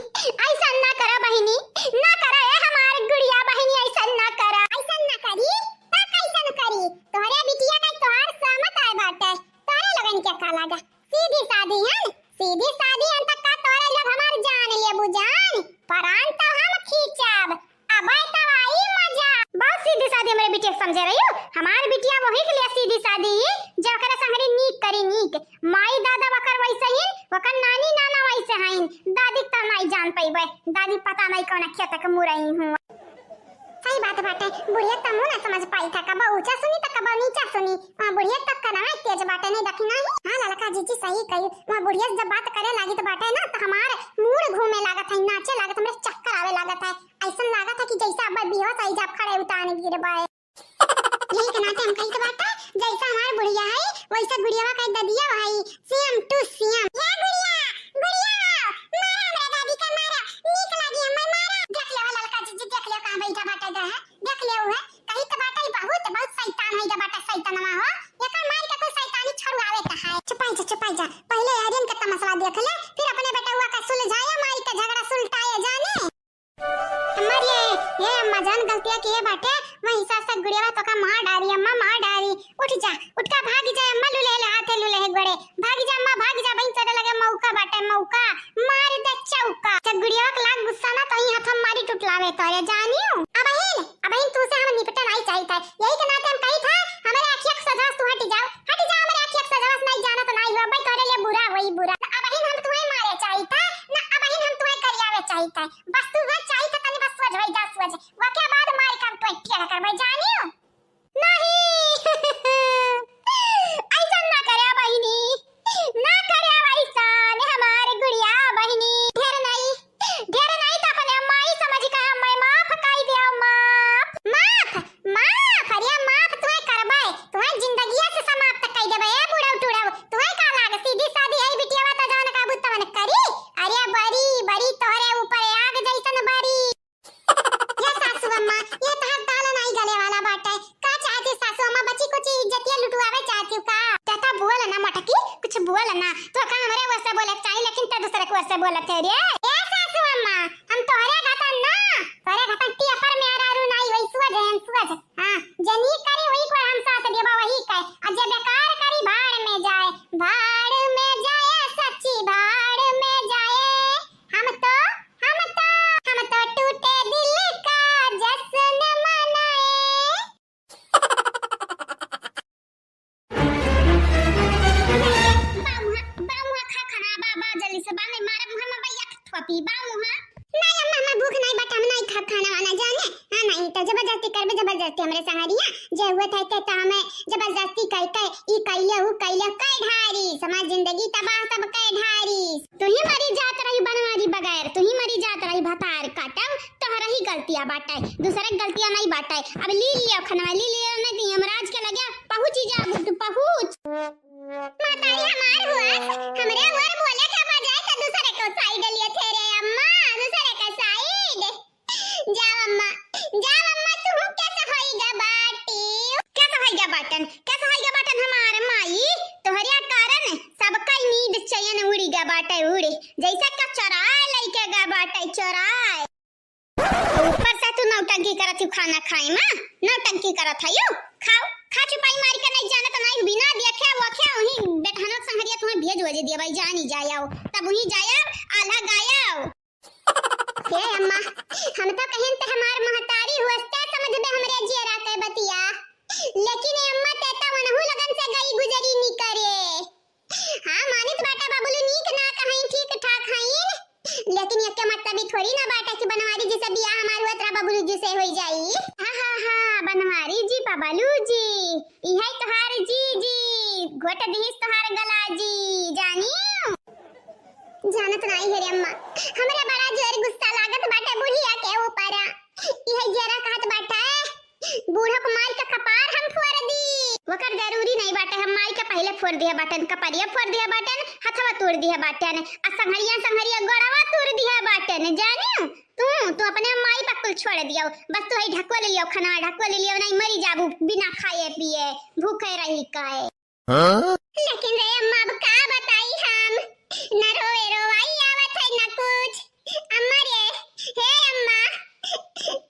ऐसा ना करो बहनी ना करो ए हमारे गुड़िया बहनी ऐसा ना करो ऐसा ना करी ता कैसन करी तोरे बिटिया का तोहार सहमत आए बाटे तोरे लगन के का लागा सीधी सादी अंत का तोरे लोग हमार जान लिए बुजान परान तो हम खींचब अब तो आई मजा बहुत सीधी सादी मेरे बिटिया समझे रही हो हमार बिटिया वही के लिए सीधी सादी जो करे संगरी नीक करी नीक माई दादा वकर वैसे ही वकर नानी नाना वैसे हईन दादी तो नहीं जान पाइबे दादी पता नहीं कौन खेत के मुरई हूं सही बात बाटे बुढ़िया तमु ना समझ पाई था कब ऊंचा सुनी तो कब नीचा सुनी बुढ़िया तक का ना तेज बाटे नहीं देखी नहीं हां ललका जीजी सही कही वहां बुढ़िया जब बात करे लागी तो बाटे ना तो हमार मूड घूमे लागत है नाचे लागत हमरे चक्कर आवे लागत है ऐसा लागत है कि जैसे अब बेहोश आई जब खड़े उतारने गिर बाए यही के नाते हम कही तो बाटे जैसा हमार बुढ़िया है वैसा गुड़ियावा का ददिया भाई सेम टू सेम ये गुड़िया मारा मेरा दादी का मारा नीक लागी हमें मारा देख ले ललका जीजी देख ले कहां बैठा बाटे जा है देख ले है कहीं तो बाटे बहुत शैतान है जा बाटे शैतानवा हो एकर मार के कोई शैतानी छुड़ावे का है छुपाई जा पहले आर्यन का तमाशा देख ले फिर अपने बेटा हुआ का सुलझाया मार के झगड़ा सुलटाए जाने हमारी ये अम्मा जान गलतियां किए बाटे वही सास गुड़ियावा तो का मार डारी अम्मा मार डारी उठ का भाग जा अम्मा लुले हाथे लुले गोड़े भाग जा अम्मा भाग जा बहन चढ़े लगे मौका बाटे मौका मार दे चौका जब गुड़ियावा का लाग गुस्सा ना तो ही हाथ मारी टुटलावे तोरे जानियो अब बहन तू से हम निपटा नहीं चाहिए यही के नाते हम कही था हमारे आंखिया के सजा तू हट जा हमारे आंखिया के सजा नहीं जाना तो नहीं हुआ भाई तोरे लिए बुरा वही बुरा अब बहन हम तुम्हें मारे चाहिए ना अब बहन हम तुम्हें करियावे चाहिए बस तू वह चाहिए तनी बस स्वज भाई जा स्वज वो के बाद मार कर तो क्या कर भाई जानियो नहीं ऐसा ना करे बहनी ना करे वैसा हमारे गुड़िया बहनी ढेर नहीं तो अपने माई समझ का मैं माफ काई दिया माफ अरे माफ तुम्हें करबे तुम्हें जिंदगी से समाप्त काई देबे ए बुढ़ा टुड़ाव तुम्हें का लाग सीधी सादी है बिटियावा तो जान का बुत्तवन करी अरे बड़ी तोहरे ऊपर आग जैसन बड़ी ये सासू अम्मा ये तो हाथ डाला नहीं गले वाला बाटे का चाहती सासू अम्मा बच्ची कुछ इज्जतिया लुटवावे चाहती का तथा बोल ना मटकी कुछ बोल ना तो का हमारे वैसे बोले चाहिए लेकिन ते दूसरे को वैसे बोलते रे ए सासू अम्मा हम तोहरे घाटा टिया पर में आरारू नहीं वही सुवज हां जनी करे वही को हम साथ देबा वही कहे अजे बेकार करी भाड़ में जाए सच्ची भाड़ में जाए हम तो टूटे दिल का जश्न मनाए बामुहा खा खाना बाबा जल्दी से बाने मारे मुहा में भैया थपी बामुहा नहीं अम्मा भूख नहीं बट हम नहीं खा खाना वाना जाने हां नहीं तो जबरदस्ती करबे जबरदस्ती हमरे संगरिया जे हुए थे तो हमें जबरदस्ती कहते ई कइले कई ढारी समाज जिंदगी तबाह सब कई ढारी तू ही मरी जात रही बनवारी बगैर तू ही मरी जात रही भतार काटब तोहरा ही गलतियां बाटे दूसरे गलतियां नहीं बाटे अब ली लियो खनवा ली लियो नहीं हमराज के लगे पहुंच जा पहुंच मातारी हमार हुआ हमरे हुआ बोले के बजाय तो दूसरे को साइड लिए थे रे अम्मा, दूसरे का साइड जाओ अम्मा तू कैसे होइगा बाटी, कैसे होइगा बाटन हमारे माई तोहरिया कारण सबका नींद चयन उड़ीगा बाटे उड़ी जैसा का चराए लइके गा बाटे चराए ऊपर से तू नौटंकी करत खाना खाए मां नौटंकी करत है यू खाओ खा छुपाई मारी के नहीं जाने तो नहीं बिना देखे वखे वही बेठानो संहरिया तुम्हें भेज वजे दिया भाई जानी जायाओ तब वही जाया आला गायाओ हे अम्मा हम तो कहें ते हमार महतारी होस्ते समझ में हमरे जेरा के बतिया लेकिन ये अम्मा तेता मनहु लगन से गई गुजरी नी करे हां मानित बाटा बाबूलू नीक ना कहीं ठीक ठाक हईन लेकिन ये के मतलब ही थोड़ी ना बाटा कि बनवारी जी से बियाह हमार उतरा बाबूलू जी से होई जाई हां बनवारी जी बाबूलू जी इहे तोहार जी घोट दीस तोहार गला जी जानियो जानत नहीं है रे अम्मा हमरा बड़ा जोर गुस्सा लागत बाटे बुढ़िया के ऊपर इहे जरा कहत बाटे बूढ़ा को मार के कपार हम फोड़ दी वकर जरूरी नहीं बाटे हम माई के पहले फोड़ दिया बाटन कपड़िया फोड़ दिया बाटन हथवा तोड़ दिया बाटन आ संहरिया गोड़वा तोड़ दिया बाटन जानियो तू अपने माई पर कुल छोड़ दियो बस तू ही ढकवा ले लियो खाना ढकवा ले लियो नहीं मरी जाबू बिना खाए पिए भूखे रही काए लेकिन रे अम्मा अब का बताई हम न रोए रोवाई आवत है न कुछ अम्मा रे हे अम्मा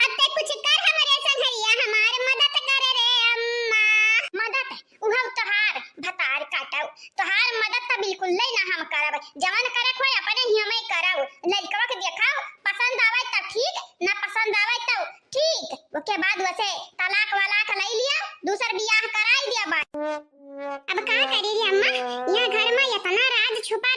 अब ते कुछ कर हमरे संहरिया हमार मदद करे रे अम्मा मदद उहव तोहार भतार काटाऊ तोहार मदद त बिल्कुल नहीं ना हम करब जवन करे कोई अपने ही हमें करब लड़कवा के देखाओ पसंद आवे त ठीक ना पसंद आवे त ठीक ओके बाद वैसे तलाक वाला का ले लिया दूसर बियाह कराई दिया बा अब का करी रे अम्मा यहाँ घर में इतना राज छुपा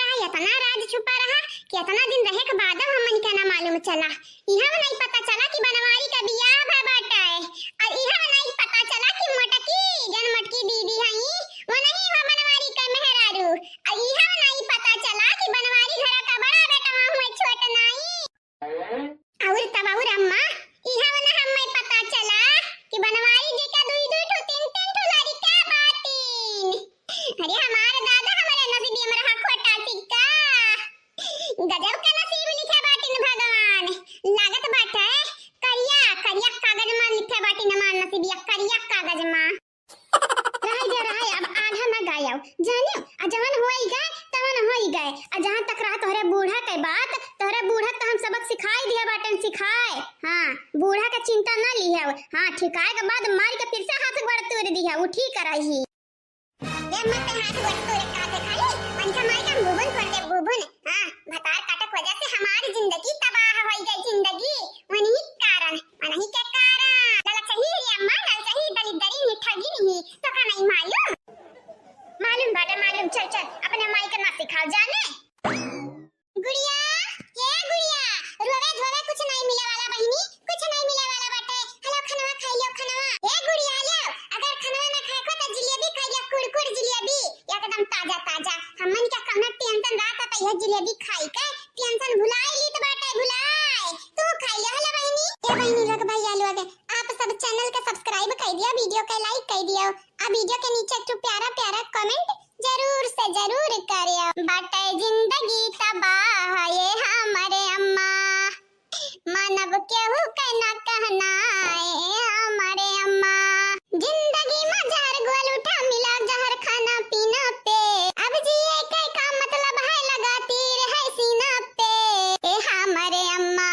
रहा कि इतना दिन रहे के बाद हमन के ना मालूम चला इहा नहीं पता चला कि बनवारी का बियाह भा बाटा है और इहा नहीं पता चला कि मटकी जनमटकी दीदी हई वो नहीं है बनवारी का मेहरारू और इहा नहीं पता चला कि बनवारी घर का बड़ा बेटा हुआ छोट नहीं और तब और अम्मा इहा ना हमें पता चला कि बनवारी जी का दुई ठो तीन ठो लड़का बाटीन अरे हमारे दादा हमारे नसीब में रहा खोटा टिक्का गजब का नसीब लिखा बाटीन भगवान लागत बाटा है करिया कागज में लिखा बाटीन हमार नसीबिया करिया कागज में रहा अब आधा में गायब जानियो आ जवन होई गए तवन होई गए आ जहां तक रहा तोहरे बूढ़ा के बात तोहरे बूढ़ा तो हम सबक सिखाई दिया बाटन सिखाए हां बूढ़ा का चिंता न लिया हां ठिकाए के बाद मार के फिर से हाथ गोड़ तोड़ दिया वो ठीक कराई ये मत हाथ गोड़ तोड़ का दे खाली उनका मार के बुबन कर दे बुबन हां भतार काटक वजह से हमारी जिंदगी तबाह हो गई जिंदगी वही के कारण लल सही है अम्मा लल सही दलिदरी ने ठगी नहीं तो का नहीं मालूम बाटा मालूम चल अपने माई का ना सिखाओ जाने गुड़िया रोवे धोवे कुछ नहीं मिले वाला बहिनी कुछ नहीं मिले वाला बाटे हेलो खनवा खाइयो खनवा ए गुड़िया लो अगर खनवा ना खाए को तो जलेबी खाइयो कुड़कुड़ जलेबी एकदम ताजा हमन का कौन टेंशन रात त यह जलेबी खाई के टेंशन भुलाई ली तो बाटे भुलाई तू खाइयो हेलो बहिनी ए बहिनी लोग भैया लोग आप सब चैनल का सब्सक्राइब कर दियो वीडियो का लाइक कर दियो आ वीडियो के नीचे एक प्यारा कमेंट जरूर से जरूर करियो बाटे जिंदगी तबाह ये हमारे अम्मा मानव केहू के ना कहना हमारे अम्मा जिंदगी में जहर गोल उठा मिला जहर खाना पीना पे अब जिए के का मतलब है लगाती रहे सीना पे ए हमारे अम्मा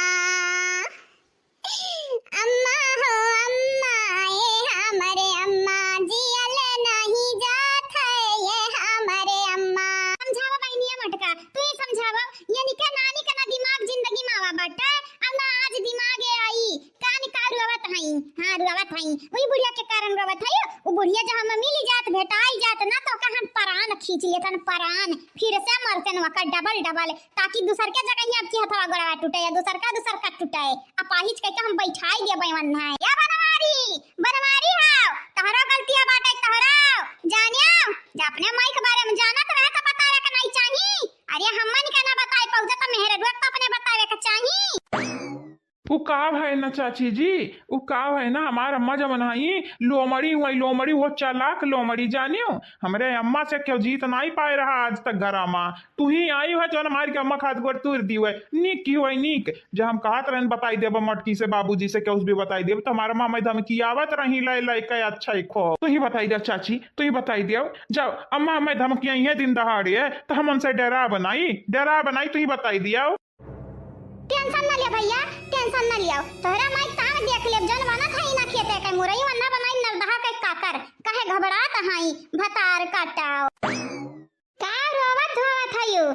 हो अम्मा ए हमारे अम्मा जियल नहीं जात है ये हमारे अम्मा समझावा बहनिया मटका तू ही समझावा यानी के नानी का ना दिमाग जिंदगी में आवा बाटा अब ना आज दिमाग आई कान का रुवत हई हां रुवत हई वही बुढ़िया के कारण रुवत हई वो बुढ़िया जहां में मिली जात भेटाई जात ना तो का हम परान खींच लेतन परान फिर से मरतन वका डबल ताकि दूसर के जगह ही अब की हथवा गड़वा टूटे या दूसर का टूटे अपाहिज के हम बैठाई दे बैवन है या बनवारी हां तहरा गलतिया बाटे तहरा जानियो जे अपने माई के बारे में जानत रहे तो बतावे के नहीं चाहिए अरे हमन के ना बताए पौजा तो मेहर रुक तो अपने बतावे के चाहिए उ काव है ना चाची जी, वो काव है ना हमार अम्मा जब बनाई लोमड़ी हुई लोमड़ी, वो चालाक लोमड़ी जानियो। हमरे अम्मा से क्यों जीत नहीं पाए रहा आज तक घर अम्मा, तू ही आई है जो हमारी के अम्मा खाद गोर तूर दी हुए नीक की हुई नीक। जब हम कहत रहन बताई देब मटकी से बाबूजी से क्या उस भी बताई देब तो हमारा मामा धमकी आवत रही लै लै के अच्छा ही खो। तू ही बताई दे चाची, तू ही बताई दे जाओ अम्मा हमें धमकियां ही दिन दहाड़ी है तो हम उनसे डरा बनाई तू ही बताई दिया। टेंशन ना ले भैया, टेंशन ना लिया, तोहरा माई तार देख लेब जन बना थाई ना खेते के मुरई वन्ना बनाई नरदहा के काकर काहे घबरात हई भतार काटाओ। का रोवत होवत हयू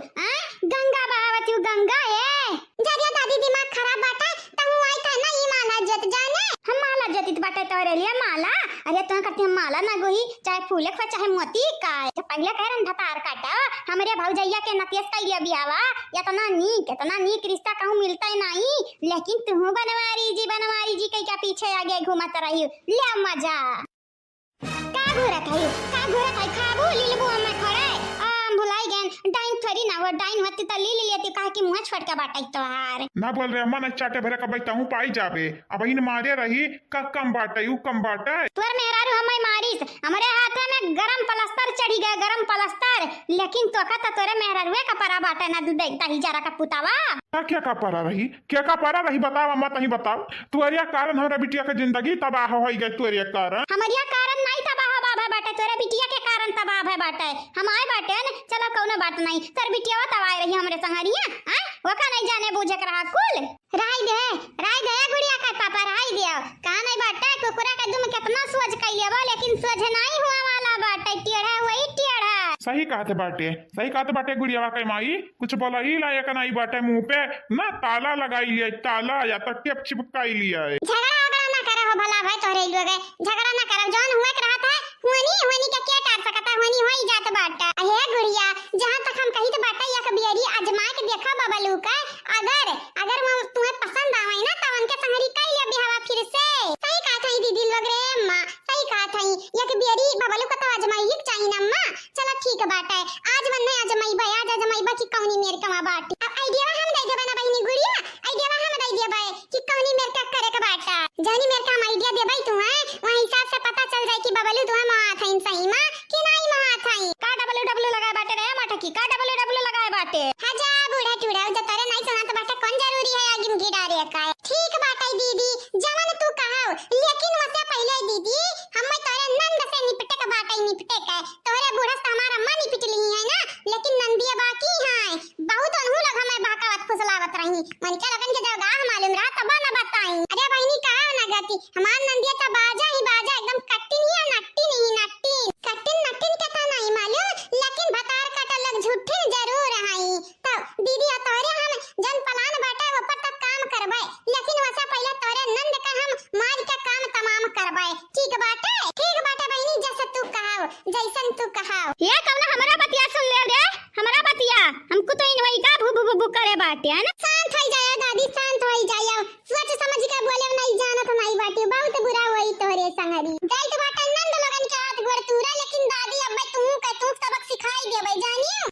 गंगा बहावत यू गंगा ए जरिया दादी दिमाग खराब बाटा तहु आई था ना ई माला जत जाने हम माला जतित बाटे तोरे लिए माला। अरे तो कहते माला ना गोही चाहे फूले खो चाहे मोती का तो पहले कहरन भतार काटा हमरे भौजैया के नतियस कइया बियावा इतना नीक रिश्ता कहूं मिलता ही नहीं, लेकिन तू बनवारी जी कई का पीछे आगे घूमत रही ले मजा का घूरत है खाबू लीलबू में खड़े भुलाई गन डाइन थोड़ी ना वो डाइन होती त ली लेती काहे कि मुंह छोड़ के बाटई तोहार ना बोल रहे अम्मा न चाटे भरे कबई तहु पाई जाबे अब इन मारे रही कम बाटे उ कम बाटे तोर मेहरारू हमई मारिस हमरे हाथ में गरम प्लास्टर चढ़ी गया गरम प्लास्टर, लेकिन तो का तोरे मेहरारू का परा बाटे ना दूध देखता ही जरा का पुतावा क्या का पारा रही बताओ अम्मा तही बताओ तुअरिया कारण हमरा बिटिया के जिंदगी तबाह हो गई तुअरिया कारण हमरिया कारण नहीं तबाह बाबा बाटे तोरे बिटिया के कारण तबाह है बाटे हम आए बाटे न चलो कोनो बात नहीं तर बिटिया तबाह रही हमरे संगरिया वो का नहीं जाने बूझे के रहा कुल राई दे गुड़िया का पापा राई दियो का नहीं बाटे कुकुरा का दुम कितना सोच कइले बा लेकिन सोच नहीं हुआ वाला बाटे टेढ़ा वही टेढ़ा सही कहते बाटे गुड़िया के माई कुछ बोला ही लायक नहीं बाटे मुंह पे ना ताला लगाई लिया ताला या तो टेप चिपकाई लिया है। झगड़ा ना करो भला भाई तोरे लोग झगड़ा ना करो जौन हुए के रहता है हुनी का क्या टार सकता हुनी होई जात बाटा। हे गुड़िया जहां तक हम कही तो बाटा या कबियरी आजमा के देखा बबलू का अगर तुम्हें पसंद आवे ना तो उनके संगरी कई ले बिहावा फिर से सही कहा था दीदी लोग रे मां सही कहा था या कबियरी बबलू को तो आजमाई ही चाहिए ना मां। चलो ठीक बाटा है आज मन नहीं आजमाई बा की कौनी मेरे कमा बाटी अब आईडिया हम दे देबा ना बहिनी गुड़िया आईडिया हम दे देबा कि कौनी मेरे का करे का बाटा जानी मेरे का आईडिया देबई तू है वही हिसाब से पता चल जाए कि बबलू तू मां था सही मां कि नहीं मां था का डब्ल्यू लगाए बाटे रे माटा की का डब्ल्यू लगाए बाटे हजा बूढ़ा टूड़ा जब तोरे नहीं सुना तो बाटे कौन जरूरी है आगे की डारे का ठीक बाटे दीदी जवन तू कहाओ लेकिन वसे पहले दीदी हम तोरे नंद से निपटे का निपटे का तोरे बूढ़ा से हमारा अम्मा निपट ली है ना लेकिन नंदिया बाकी है बहुत अनहु लग हमें भाकावत फुसलावत रही मन के लगन के जगह मालूम रहा तब ना बताई। अरे बहनी कहा ना गति हमार नंदिया तो बाजा एकदम कट्टिन ही नट्टिन के था नहीं मालूम लेकिन भतार काटा लग झूठे जरूर हई तो दीदी तोरे हम जन पलान बाटे ऊपर तक काम करबे लेकिन वसा पहले तोरे नंद का हम मार के काम तमाम करबे ठीक बाटे बहनी जैसे तू कहाओ जैसन तू कहाओ ये कौन हमरा बतिया सुन ले रे हमरा बतिया हमको तो इन वही का भू करे बाटे है ना शांत हो जाओ दादी शांत हो जाओ सोच समझ के बोले नहीं जानत नहीं बाटे बहुत बुरा होई तोरे संगरी गई तो बाटे नंद लोगन के हाथ गोड़ तूरा लेकिन दादी अब मैं तू सबक सिखाई देबे जानियो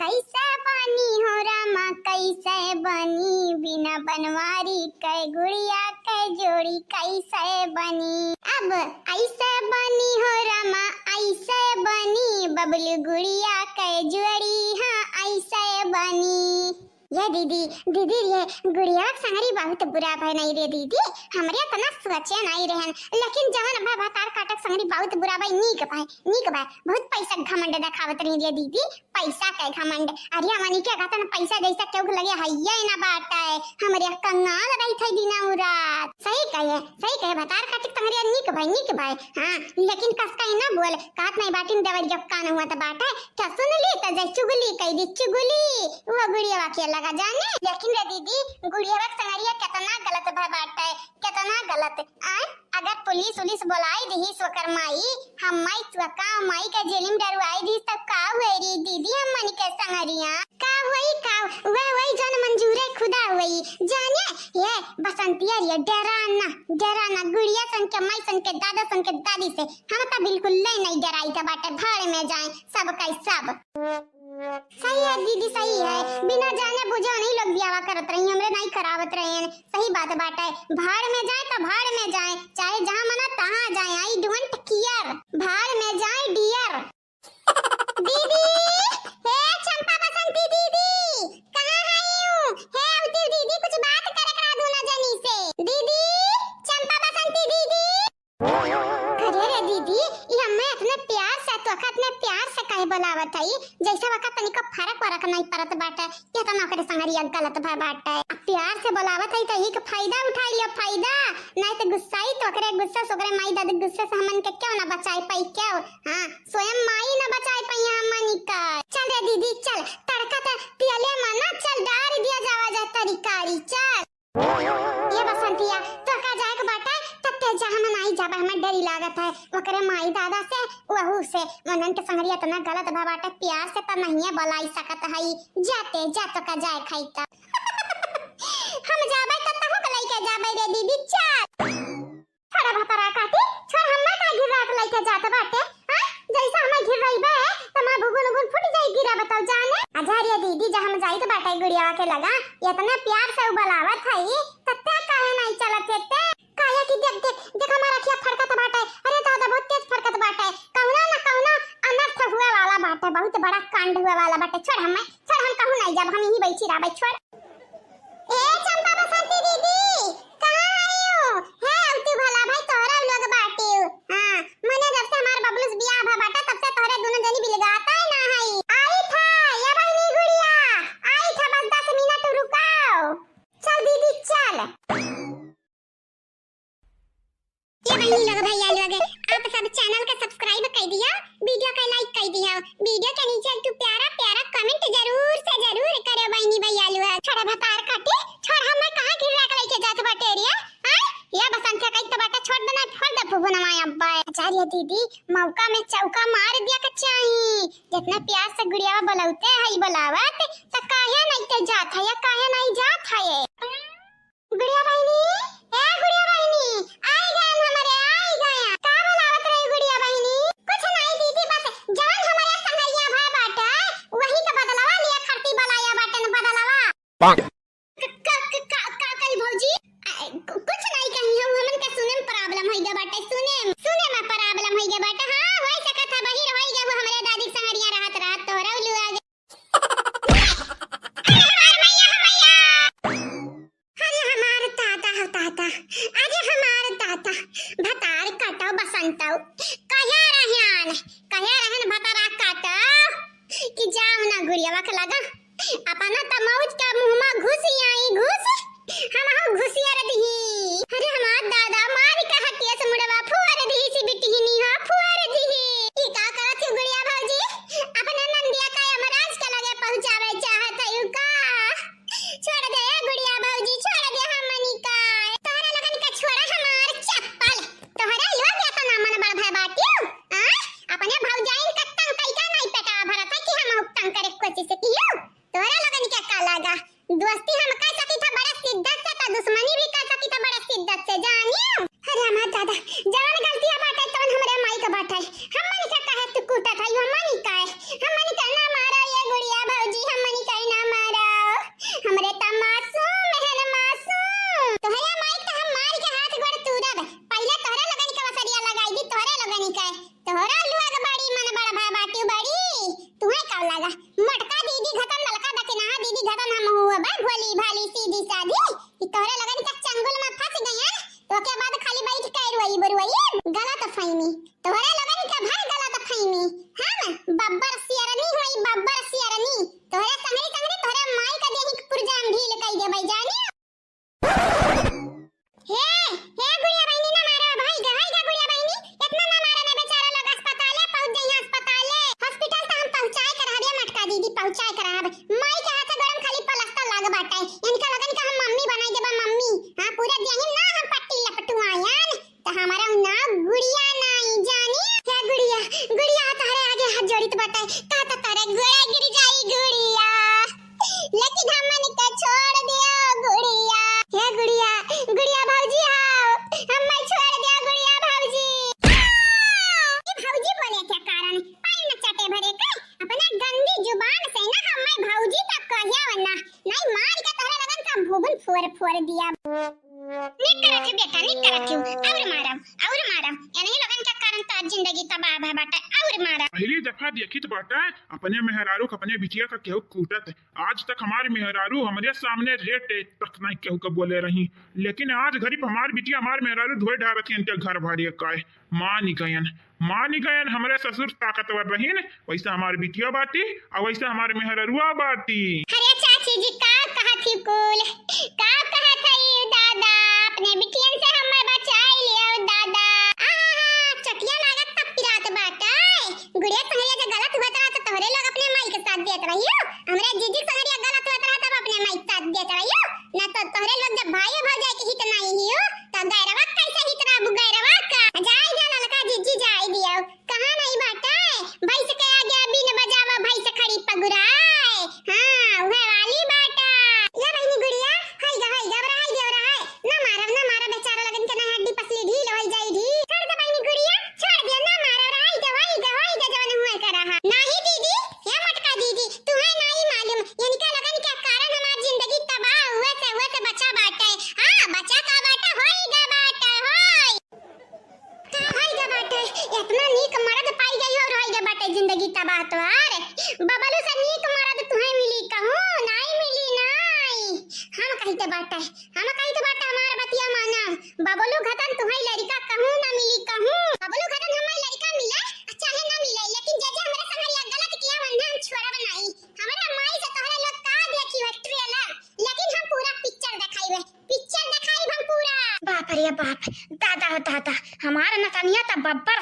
कैसे बनी हो रामा कैसे बनी बिना बनवारी के गुड़िया के जोड़ी कैसे बनी अब ऐसे बनी हो रामा ऐसे बनी बबलू गुड़िया के जोड़ी हाँ ऐसे बनी। ये दीदी ये गुड़िया संगरी बहुत बुरा भाई नहीं रे दीदी हमरे तना सोचे नहीं रहन लेकिन जवन भाई भतार काटक संगरी बहुत बुरा भाई नीक भाई बहुत पैसा घमंड दिखावत रही रे दीदी पैसा के घमंड अरे हमनी के कहता ना पैसा जैसा क्यों लगे हैया ना बाटा है हमरे कंगाल रही थई दिना रात सही कहे भतार काटक संगरी नीक भाई हां लेकिन कसका ना बोल काट नहीं बाटिन देवर जब कान हुआ तो बाटा क्या सुन ली तो जै चुगली कह दी चुगली वो गुड़िया के लगा जाने लेकिन रे दीदी गुड़िया संगरिया कितना गलत भाई बाटा है कितना गलत अगर पुलिस बुलाई दी सोकर माई हम माई का माई के जेलिम डरवाई दी तब का हुई री दीदी हम मन के संगरिया का वही जन मंजूर है खुदा हुई जाने ये बसंतिया ये डराना गुड़िया संग के माई संग के दादा संग के दादी से हम तो बिल्कुल नहीं डराई के बाटे भाड़ में जाए सब का सब सही है दीदी, सही है। बिना जाने बुझे नहीं लोग ब्याह करत रही, हमरे नहीं करावत रहे। सही बात बाटे। भाड़ में जाए तो भाड़ में जाए, चाहे जहां मना तहां जाए। आई डोंट केयर, भाड़ में जाए डियर। दीदी, हे चंपा बसंती दीदी, कहां है? हे अवती दीदी, कुछ बात करे करा दू ना जनी से। दीदी, चंपा बसंती दीदी। अरे रे दीदी, ये हमें इतने प्यार से तो इतने प्यार से काहे बुलावत है? जैसे वक्त तनिक फरक नहीं पड़त बाटे। ये तो नौकरी संगरिया गलत भा बाटे। अब प्यार से बुलावत है तो ही के फायदा उठा लिया, फायदा नहीं तो गुस्साई तो करे गुस्सा सोकरे माई दादी गुस्से से हमन के क्यों ना बचाई पाई? क्यों? हां, स्वयं माई ना बचाई पाई हमन का। चल रे दीदी चल, तड़का तो पियले मना, चल डार दिया जावा जा तरीकारी। चल ये बसंतिया तो का जाए के बाटे तत्ते जहां में नहीं जाबा, हमें डरी लागत है ओकरे माई दादा से वहू से। मनन के संगरिया तना गलत भा बाटे। प्यार से त नहीं बुलाई सकत हई। जाते जातो का जाए खाईता। हम जाबे त तहु के लइके जाबे रे दीदी। चल थोड़ा भतरा काटी छोड़, हम्मा का गिर रात लइके जात बाटे। हां, जैसा हमें गिर रही बे तमा भुगुन भुगुन फुट जाई गिरा, बताओ जाने। अजारिया दीदी जहां हम जाई तो बाटे गुड़िया के लगा इतना प्यार से बुलावत हई, तत्ते काहे नहीं चलत हेते? काया की देख देख देख हमारा खिया फड़कत बाटे। अरे दादा बहुत तेज फड़कत बाटे। कौना ना कौना अनर्थ हुए वाला बाटे, बहुत बड़ा कांड हुए वाला बाटे। छोड़ हम कहूं नहीं जब हम यहीं बैठी रहबे। छोड़ ए चंपा बसंती दीदी, कहां आयो? हे अवती भला भाई तोहरा लोग बाटे। हां, मने जब से हमार बबलूस बियाह भा बाटा तब से तोहरे दोनों जनी बिलगाता है ना हई। आई था या भाई नी गुड़िया, आई था, बस 10 मिनट रुकाओ। चल दीदी चल। ये बहनी लोग भैया लोग, आप सब चैनल का सब्सक्राइब कर दिया, वीडियो का लाइक कर दिया, वीडियो के नीचे एक प्यारा प्यारा कमेंट जरूर से जरूर करो बहनी भैया लोग। छोड़ा भतार काटे छोड़, हम कहां गिर रहा लेके जात बाटे रे? हां, ये बसंत कई तो बाटे छोड़ देना, फोड़ दे फुगु ना माय अब्बा। आचार्य दीदी मौका में चौका मार दिया के चाही। जितना प्यार से गुड़िया बुलाते हई बुलावत त काहे नहीं ते जात है या काहे नहीं जात है? गुड़िया बहनी, ए गुड़िया बहनी, आई गए हमारे, आई गए। का बुलावत रही गुड़िया बहनी? कुछ नहीं दीदी, बस जान हमारे संगैया भा बाटे वही का बदलावा लिया, खरती बलाया बाटे न बदलावा। का कई भौजी? कुछ नहीं कही हम, हमन के सुने में प्रॉब्लम होई गे बाटे। सुने में प्रॉब्लम होई गे बाटे। हां होई सकत है, बहिर होई गे वो हमरे दादी संगरिया रहत तोहरा उलू आ गे। अरे हमार दादा भतार काटो बसंतौ कहे रहन भतारा काटो कि जाओ ना गुड़िया के लगा अपना त मौज का मुंह में घुसी आई घुस हम घुसिया रही। अरे हमार दादा मार के हटिया से मुड़वा फुआर दी सी बिटी ही नहीं, हां फुआर दी ई का करत है गुड़िया भौजी? अपना नंदिया का यमराज के लगे पहुंचावे चाहत है का? छोड़ दे गुड़िया भौजी, छोड़ दे हमनी का। तोहरा लगन का छोड़ा हमार चप्पल, तोहरा लोग या तो ना मन बड़ भाई बाटियो। अपने भौजाई का तंग कई का नहीं पेटा भरत है कि हम तंग करे कोशिश कियो। तोहरा लगन क्या का लगा? दोस्ती हम कर सकी था बड़ा शिद्दत से, तो दुश्मनी भी कर सकी था बड़ा शिद्दत से, जानी फोड़ दिया। निक करत बेटा, निक करत और मारम यानी लोगन के कारण तो जिंदगी तबाह है बाटा और मारम। पहली दफा देखी तो बाटा अपने मेहरारू का अपने बिटिया का केहू कूटत। आज तक हमारे मेहरारू हमारे सामने रेट तक नहीं केहू का बोले रही, लेकिन आज गरीब हमारी बिटिया हमारे मेहरारू धोए ढारत इनके घर भारी काय मान गयन हमारे ससुर ताकतवर रहीन, वैसा हमारी बिटिया बाटी और वैसा हमारे मेहरारुआ बाटी। अरे चाची जी का कहा थी कुल का कहा था ये दादा अपने बिटियन से हमें बचाई लियो दादा। चटिया लागत तब पिरात बाटा गुड़िया संगरिया के गलत हुआ था तो तोहरे लोग अपने माई के साथ देत रहियो, हमरे जीजी संगरिया गलत हुआ था तब अपने माई के साथ देत रहियो ना। तो तोहरे लोग जब भाई भौजाई के हित नहीं हियो तो गैरवा कैसे हित रहबू गैरवा का जाई जा ललका जीजी जाई दियो कहां नहीं बाटा भाई से के आगे बिन बजावा भाई से खड़ी पगुराए। हां उहे वाली बाटा या बहनी गुड़िया हाय घबराई देव रहा है ना मारा बेचारा लगन के ना हड्डी पसली ढील होई जाई ढी। छोड़ दे बहनी गुड़िया छोड़ दे ना मारा रहा दवाई जवन हुआ कर रहा नहीं दीदी हे मटका दीदी तुम्हें नहीं मालूम यानी का लगन के कारण हमारी जिंदगी तबाह हुए से बचा बाटा है। हां बचा का बाटा होईगा बाटा होय का होईगा बाटा इतना नीक मर्द पाई गई और होईगा बाटा जिंदगी तबाह तो अरे बबलू से नीक मर्द तुम्हें मिली कहूं नहीं मिली नहीं। हम कहते बाटा हमार बतिया माना बबलू घतन तुम्हें लड़का कहूं ना मिली कहूं बबलू घतन हमारी लड़का मिले चाहे ना मिले लेकिन जे हमरा संगरिया गलत किया वन्ना हम छोड़ब नहीं। हमरा माई से तोहरे लोग का देखी है ट्रेलर लेकिन हम पूरा पिक्चर दिखाई हम पूरा। बाप रे बाप दादा हमारा नतनिया त बब्बर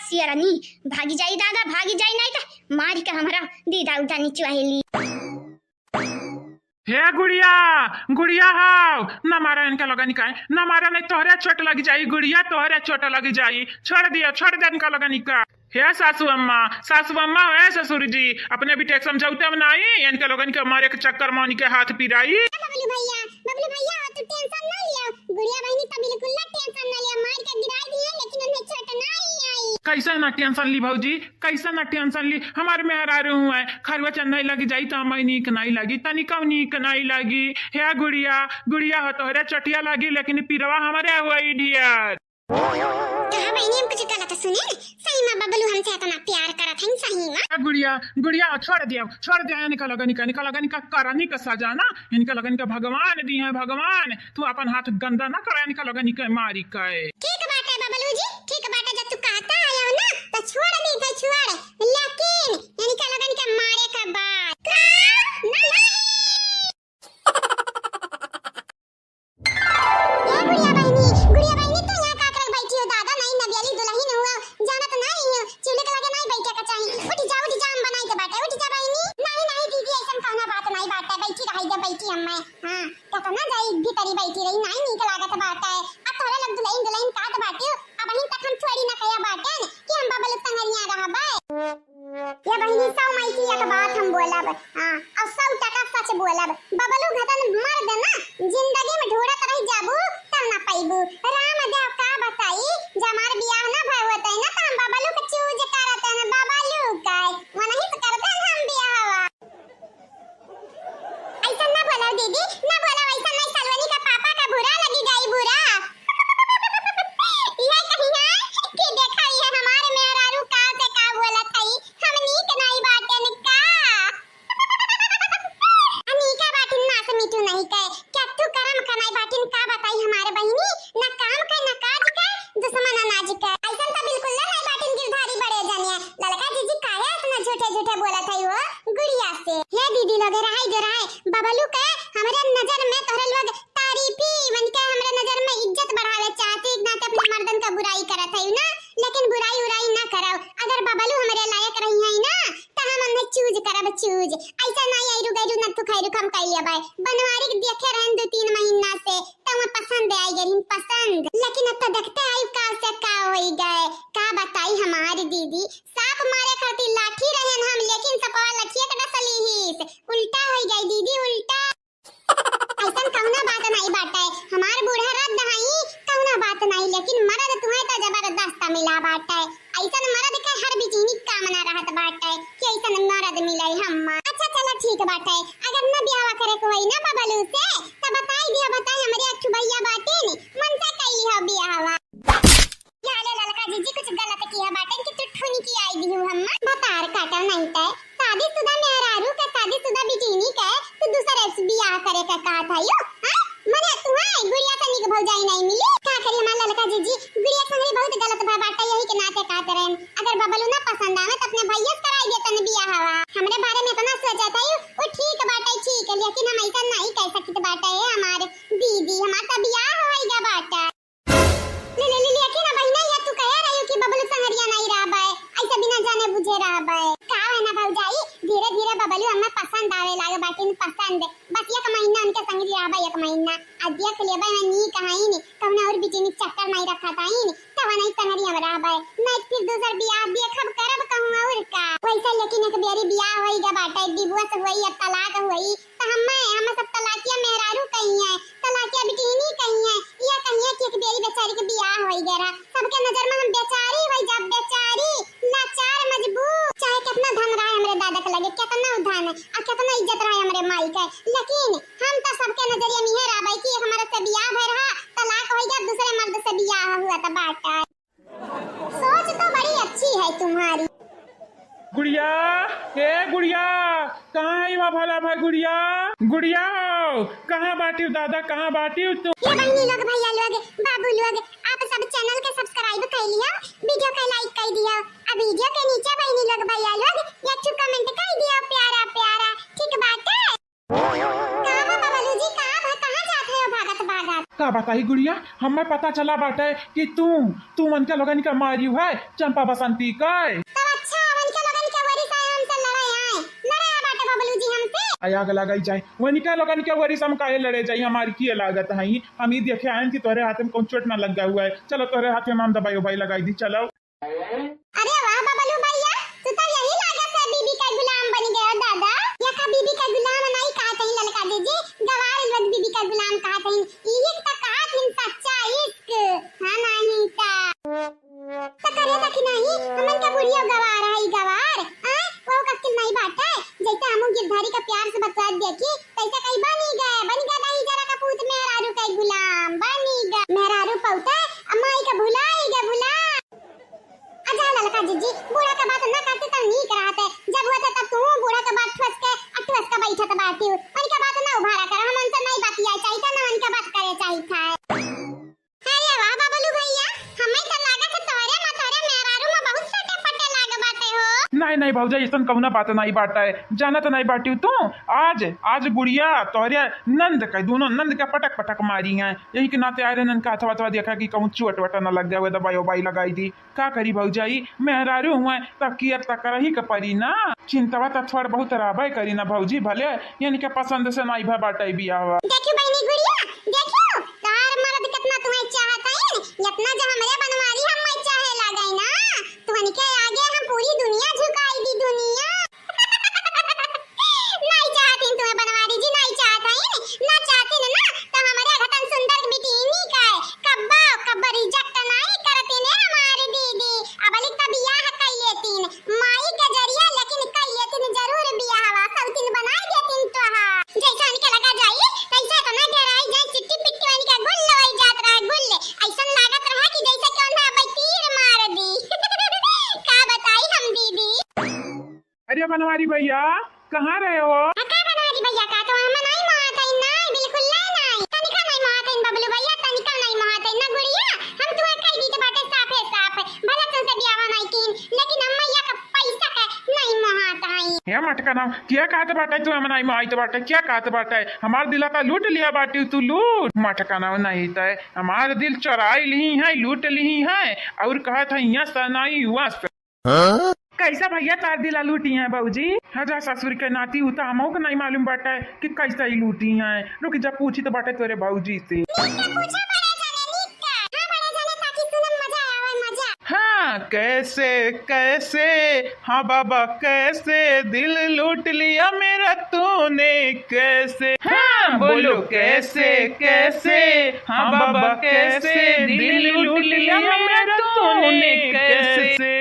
सियरनी भागी जाई दादा भागी जाई नहीं त मार के हमरा दीदा उठा नीचे आइली। हे गुड़िया हाव न मारा इनका लगा निकाय न मारा नहीं तोहरे चोट लग जाई गुड़िया तोहरे चोट लग जाई छोड़ दे इनका लगा निका। हे सासू अम्मा है ससुर जी अपने भी टेक समझौते में नहीं इनके लोगन के मारे के चक्कर में के हाथ पिराई। बबलू भैया तू टेंशन ना लियो गुड़िया बहनी तो बिल्कुल ना टेंशन ना लियो मार के गिराई दिए लेकिन उन्हें चोट नहीं आई। कैसे ना टेंशन ली भौजी कैसे ना टेंशन ली हमारे मेहरारू हुए खरवा चंदाई लगी जाई तो हमें नीक नहीं लगी तनिका नीक नहीं लगी। हे गुड़िया हो तोहरे चटिया लगी लेकिन पिरवा हमारे हुआ इडियट। कहा बहनी हम कुछ गलत सुने सही में बबलू हमसे इतना प्यार करत है सही में। गुड़िया छोड़ दिया इनका लगन का करनी का सजा ना इनका लगन का भगवान दी है भगवान तू अपन हाथ गंदा ना कर इनका लगन के मारी के। ठीक बात है बबलू जी ठीक बात है जब तू कहता आया हो ना तो छोड़ दी तो छोड़ लेकिन इनका लगन के मारे का बात नहीं। गुड़िया बहनी तो यहाँ का कर बैठी हो दादा नहीं नबियाली दुल्हन हुआ जाना तो नहीं हो चूल्हे के लगे नहीं बैठे का चाहिए उठ जा हम बनाई के बाटे उठ जा बहनी नहीं दीदी ऐसा कहना बात नहीं बाटे बैठी रही जब बैठी हमें। हां तो ना जाई भीतरी बैठी रही नहीं नीक लागत बात है अब तोरे लग दुल्हन का तो बाटे अब बहन तक हम थोड़ी ना कया बाटे कि हम बबलू संगरिया रहबे या बहनी सौ माइकी एक बात हम बोलब। हां और 100% सच बोलब बबलू घतन मर्द ना जिंदगी में ढूंढत रह जाबू तब ना पाइबू रामदेव का बताई जमार बियाह ना भय होतै ना त हम बबलू के चूज करत न बबलू काय वनही तो कर देन हम बियाहवा। ऐसा ना बोला दीदी ना बोला ऐसा नहीं सलवनी का पापा का बुरा लगी गई बुरा ये कहीं है कि देखा ये हमारे मेहरारू का से का बोलत है हम नीक नहीं बाटे न का अनीका बाटिन ना से मीठू नहीं कहे क्या तू करम कनाई बाटिन का बताई हमारे बहिनी ना काम का ना काज का दुश्मन अनाज का ऐसा तो बिल्कुल ना बाटिन गिरधारी बड़े जानिए ललका जीजी काहे इतना झूठे बोलत है वो गुड़िया से। हे दीदी लोग रहाई बबलू के हमारे नजर में तोहरे लोग तारीफी मन के हमारे नजर में इज्जत बढ़ावे चाहती नाते अपने मर्दन का बुराई करत है ना लेकिन बुराई ना करो अगर बबलू हमारे लायक रही है ना तो हम उन्हें चूज करब चूज ऐसा नहीं आइरु गइरु न तू खैरु कम कइया भाई बनवारी के देखे रहन 2-3 महीना से तो मैं पसंद आई गई पसंद लेकिन अब तो देखते आई का से का होई गए का बताई हमारी दीदी सांप मारे खातिर लाठी रहन हम लेकिन सपवा लठिया के डसली ही उल्टा होई गई दीदी उल्टा ऐसा कहना बात नहीं बाटे हमार बूढ़ा रद्द हई कहना बात नहीं लेकिन मर्द तुम्हें तो जबरदस्त मिला बाटे ऐसा मर्द के हर बिजनी कामना रहत बाटे कि ऐसा मर्द मिले हम। अच्छा चलो ठीक बाटे अगर न ब्याह करे कोई ना बबलू से तब नहीं तय शादीशुदा मेहरारू के शादीशुदा बिटिनी के तो दूसरे से बियाह करे का का था यो हां मने तू है गुड़िया से निक भौजाई नहीं मिली का करी हमार लड़का जीजी गुड़िया संगे बहुत गलत भा बाटा यही के नाते का करे अगर बबलू ना पसंद आवे तो अपने भैया से कराई देता न बियाह हवा हमरे बारे में इतना सोचा था वो ठीक बाटा ठीक है लेकिन हम ऐसा नहीं कह सकते बाटा है हमारे दीदी हमारा बियाह होइगा बाटा ले लेकिन अब ना ये तू कह रही हो कि बबलू संगरिया नहीं रहा बे ऐसा बिना जाने बुझे रहा बे का है ना भौजाई धीरे धीरे बबलू हमें पसंद आवे लागे बाकी पसंद बस एक महीना उनके संग रहा बे एक महीना अदिया के लिए बे मैं नी कहाई नी कौन और बिटिनी चक्कर नहीं रखा था ही तब नहीं संगरिया में रहा बे नहीं फिर दूसरा बियाह देखब करब कहूं और का वैसा लेकिन एक बेरी बियाह होइगा बाटा डिवोर्स हुई अब तलाक हुई तो हम सब तलाकिया मेहरारू कहीं है तलाकिया बिटिनी कहीं है या कहीं है कि एक बेरी बेचारी के बियाह होई गरा सबके नजर में हम बेचारी होई जब बेचारी लाचार मजबूर चाहे कितना धन रहा हमरे दादा के लगे कितना उधान है और कितना इज्जत रहा हमरे माई के लेकिन हम तो सबके नजरिए में है राबाई कि हमारा से बियाह भय रहा तलाक होई गया दूसरे मर्द से बियाह हुआ तो बाटा सोच तो बड़ी अच्छी है तुम्हारी गुड़िया ए गुड़िया कहाँ है वहाँ भला भाई गुड़िया गुड़िया हो कहाँ बाटी हो दादा कहाँ बाटी हो तुम ये बहनी लोग भैया लोग बाबू लोग आप सब चैनल के सब्सक्राइब कर लिया वीडियो का लाइक कर दिया अब वीडियो के नीचे बहनी लोग भैया लोग एक ठो कमेंट कर दिया प्यारा प्यारा ठीक बात है कहां बबलू जी कहां जाते हो भागत भागत का बताई गुड़िया हमें पता चला बाटे कि तू मन के लगन का मारी है चंपा बसंती का तब अच्छा मन के लगन के वरी से हमसे लड़ाई बाटे बबलू जी हमसे आग लगाई जाए वही क्या लगन के वरी हम काहे लड़े जाए हमारी की लागत है हम ही देखे आए कि तोरे हाथ में कौन चोट ना लग गया हुआ है चलो तोरे हाथ में हम दवाई उबाई लगाई दी चलो अरे वाह बबलू भैया तू तो यही लागत है बीबी का गुलाम बन गया दादा या का बीबी का गुलाम नहीं कहा कहीं लड़का दीजिए गवार लोग बीबी का गुलाम कहा कहीं ये तो कहा थी सच्चा इश्क हां नहीं तो करे तक नहीं हमन का बुढ़िया गवार है गवार हां वो कक्किल नहीं बात है जैसे हम गिरधारी का प्यार से बता देखी तैसे कहीं बनी गए नहीं जरा का पूत मेहरारू का गुलाम बनी गए मेहरारू पौता अम्माई का भुलाई गए भुला अच्छा लड़का जीजी बूढ़ा का बात ना करते तो नहीं कराते जब हुआ था तब तू बूढ़ा का बात ठोस का बैठा था बाटी उनका बात ना उभारा कर हम उनसे नहीं बतिया चाहिए ना उनका बात करे चाहिए था अरे वाह बबलू भैया हमें तो लागत है तोरे मेहरारू में बहुत सटे पटे लागे बाटे हो नहीं भौजा ऐसा कौना बात नहीं बाटा है जाना तो नहीं बाटी तू आज गुड़िया तोहरे नंद का दोनों नंद का पटक पटक मारी हैं यही के नाते आयरन नंद का अथवा देखा कि कहूँ चोट वटा न लग गया दवाई उबाई लगाई दी का करी भौजाई मेहरारू हुआ तब कियर तक रही का परी ना चिंतावा तक थोड़ा बहुत राबे करी ना भौजी भले यानी के पसंद से नहीं भा बाटा बिया हुआ देखियो बहनी गुड़िया देखियो तार मर्द कितना तुम्हें चाहता है इतना जो हमरे बनवारी हम चाहे लगाई ना तुहन के आगे हम पूरी दुनिया झुकाई दी दुनिया नहीं चाहती तुम्हें बनवारी जी नहीं चाहता है ना चाहती ना तो हमारे घटन सुंदर बिटिनी का कब्बा रिजेक्ट नहीं करती ने हमारी दीदी अब लिखता बियाह कइए तीन माई के जरिया लेकिन कइए तीन जरूर बियाह सब तीन बनाई देतीन तो हां जैसा इनके लगा जाई तैसा तो ना डराई जाए चिट्टी पिट्टी वाली का गुल्ल होई जात रहा गुल्ले ऐसा लागत रहा कि जैसे कौन है भाई तीर मार दी का बताई हम दीदी अरे बनवारी भैया कहाँ रहे हो का बनवारी भैया का तो हम नहीं मारते ना बिल्कुल नहीं तनिका नहीं मारते बबलू भैया तनिका नहीं मारते ना गुड़िया हम तुम्हें कह दी तो बातें साफ भला तुमसे ब्याह नहीं की लेकिन अम्मा या का पैसा का नहीं मारता है ये मटका नाम क्या कहते बाटे तू हम नहीं माई तो बाटे क्या कहते बाटे हमार दिला का लूट लिया बाटी तू लूट मटका नाम नहीं था हमार दिल चुराई ली है लूट ली है और कहा था यहाँ सनाई हुआ कैसा भैया तार दिला लूटी हैं बाबूजी हजार ससुर के नाती होता हमो को नहीं मालूम बाटा है कि कैसा ही लूटी हैं रुक जब पूछी तो बाटे तेरे बाबूजी से हाँ कैसे कैसे हाँ बाबा कैसे दिल लूट लिया मेरा तूने कैसे हाँ बोलो कैसे कैसे हाँ बाबा कैसे दिल लूट लिया मेरा तूने कैसे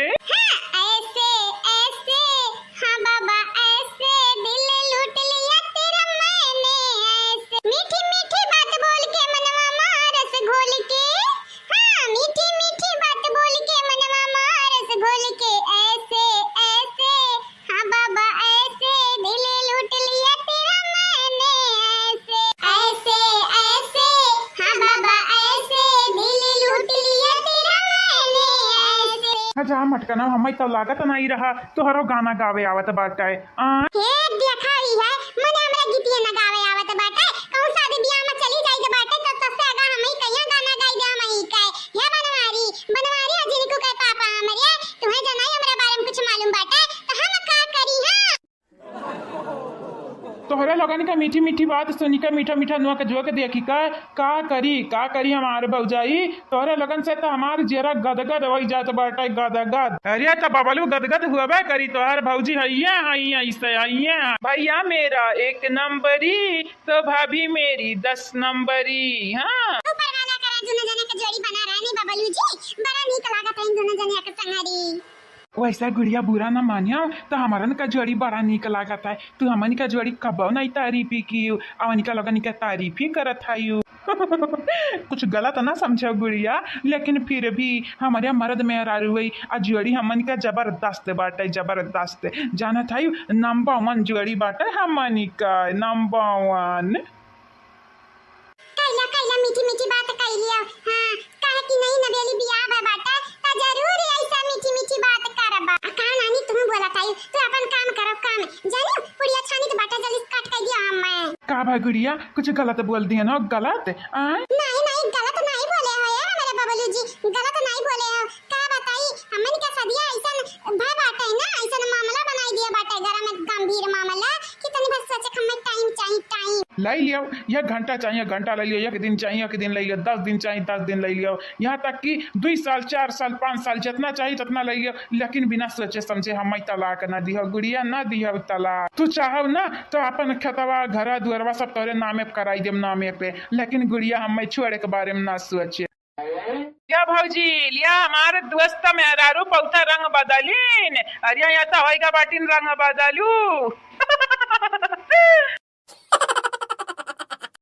जा मटकना हम तो लागत नहीं रहा तोहरो गाना गावे आवत बाटे हे देखा रही है मने हमरा गीतिया ना गावे आवत बाटे कहूं शादी ब्याह में चली जाई के बाटे तो सबसे आगा हम ही कहिया गाना गाई दे हम ही कहे हे बनवारी अजिन को कहे पापा हमरे तुम्हें जनाई हमरा बारे में कुछ मालूम बाटे तो हम का करी हां तोहरे लगन का मीठी मीठी बात सुनी का मीठा मीठा नुआ के जो के देखी का करी हमारे भौजाई तोहरे लगन से तो हमार जरा गदगद हो जात बाटे गदगद अरे तो बबलू गदगद हुआ करी तोहर भौजी हैया ऐसे हैया भैया मेरा 1 नंबरी तो भाभी मेरी 10 नंबरी हाँ ऊपर वाला करा दोनों जने के जोड़ी बना रहा नहीं बबलू जी बड़ा नीक लागत है इन दोनों जने के संगरी वैसा गुड़िया बुरा ना मानियो तो हमारन का जोड़ी बड़ा निक लागत है तू हमन का जोड़ी कब नहीं तारीफी की अवन का लगन का तारीफ ही करत है कुछ गलत ना समझो गुड़िया लेकिन फिर भी हमारे मर्द में हुई आ जोड़ी हमन का जबरदस्त बाटे जबरदस्त जाना था नंबर 1 जोड़ी बाटे हमन का नंबर 1 कैला मीठी मीठी बात कह लिया हां काहे कि नहीं नवेली बियाह बा बाटा ता जरूर ऐसा मीठी मीठी बात करबा का नानी तुम बोला ताई तू अपन काम करो काम जानो पुड़िया छानी तो बाटा जल्दी काट कर दिया मैं का भाई गुड़िया कुछ गलत बोल दिया ना गलत नहीं गलत नहीं बोले हो यार मेरे बबलू जी गलत नहीं बोले हो का बताई हमन का सदिया ऐसा भाई बाटा है ना ऐसा मामला बनाई दिया बाटा घर में गंभीर मामला कि तनी बस सोचे हमें टाइम चाहिए लाई लियो एक घंटा चाहिए घंटा ले लियो एक दिन चाहिए एक दिन ले लियो 10 दिन चाहिए 10 दिन ले लियो यहाँ तक कि 2 साल 4 साल 5 साल जितना चाहिए उतना ले लियो लेकिन बिना सोचे समझे हम तलाक ना दियो गुड़िया ना दियो तलाक तू चाहो ना तो अपन खतवा घर दुअरवा सब तोरे नामे पे कराई देम नामे पे लेकिन गुड़िया हम छोड़े के बारे में ना सोचे क्या भौजी लिया हमारे दोस्त मेहरारू पौथा रंग बदलीन अरे यहाँ तो होएगा बाटिन रंग बदलू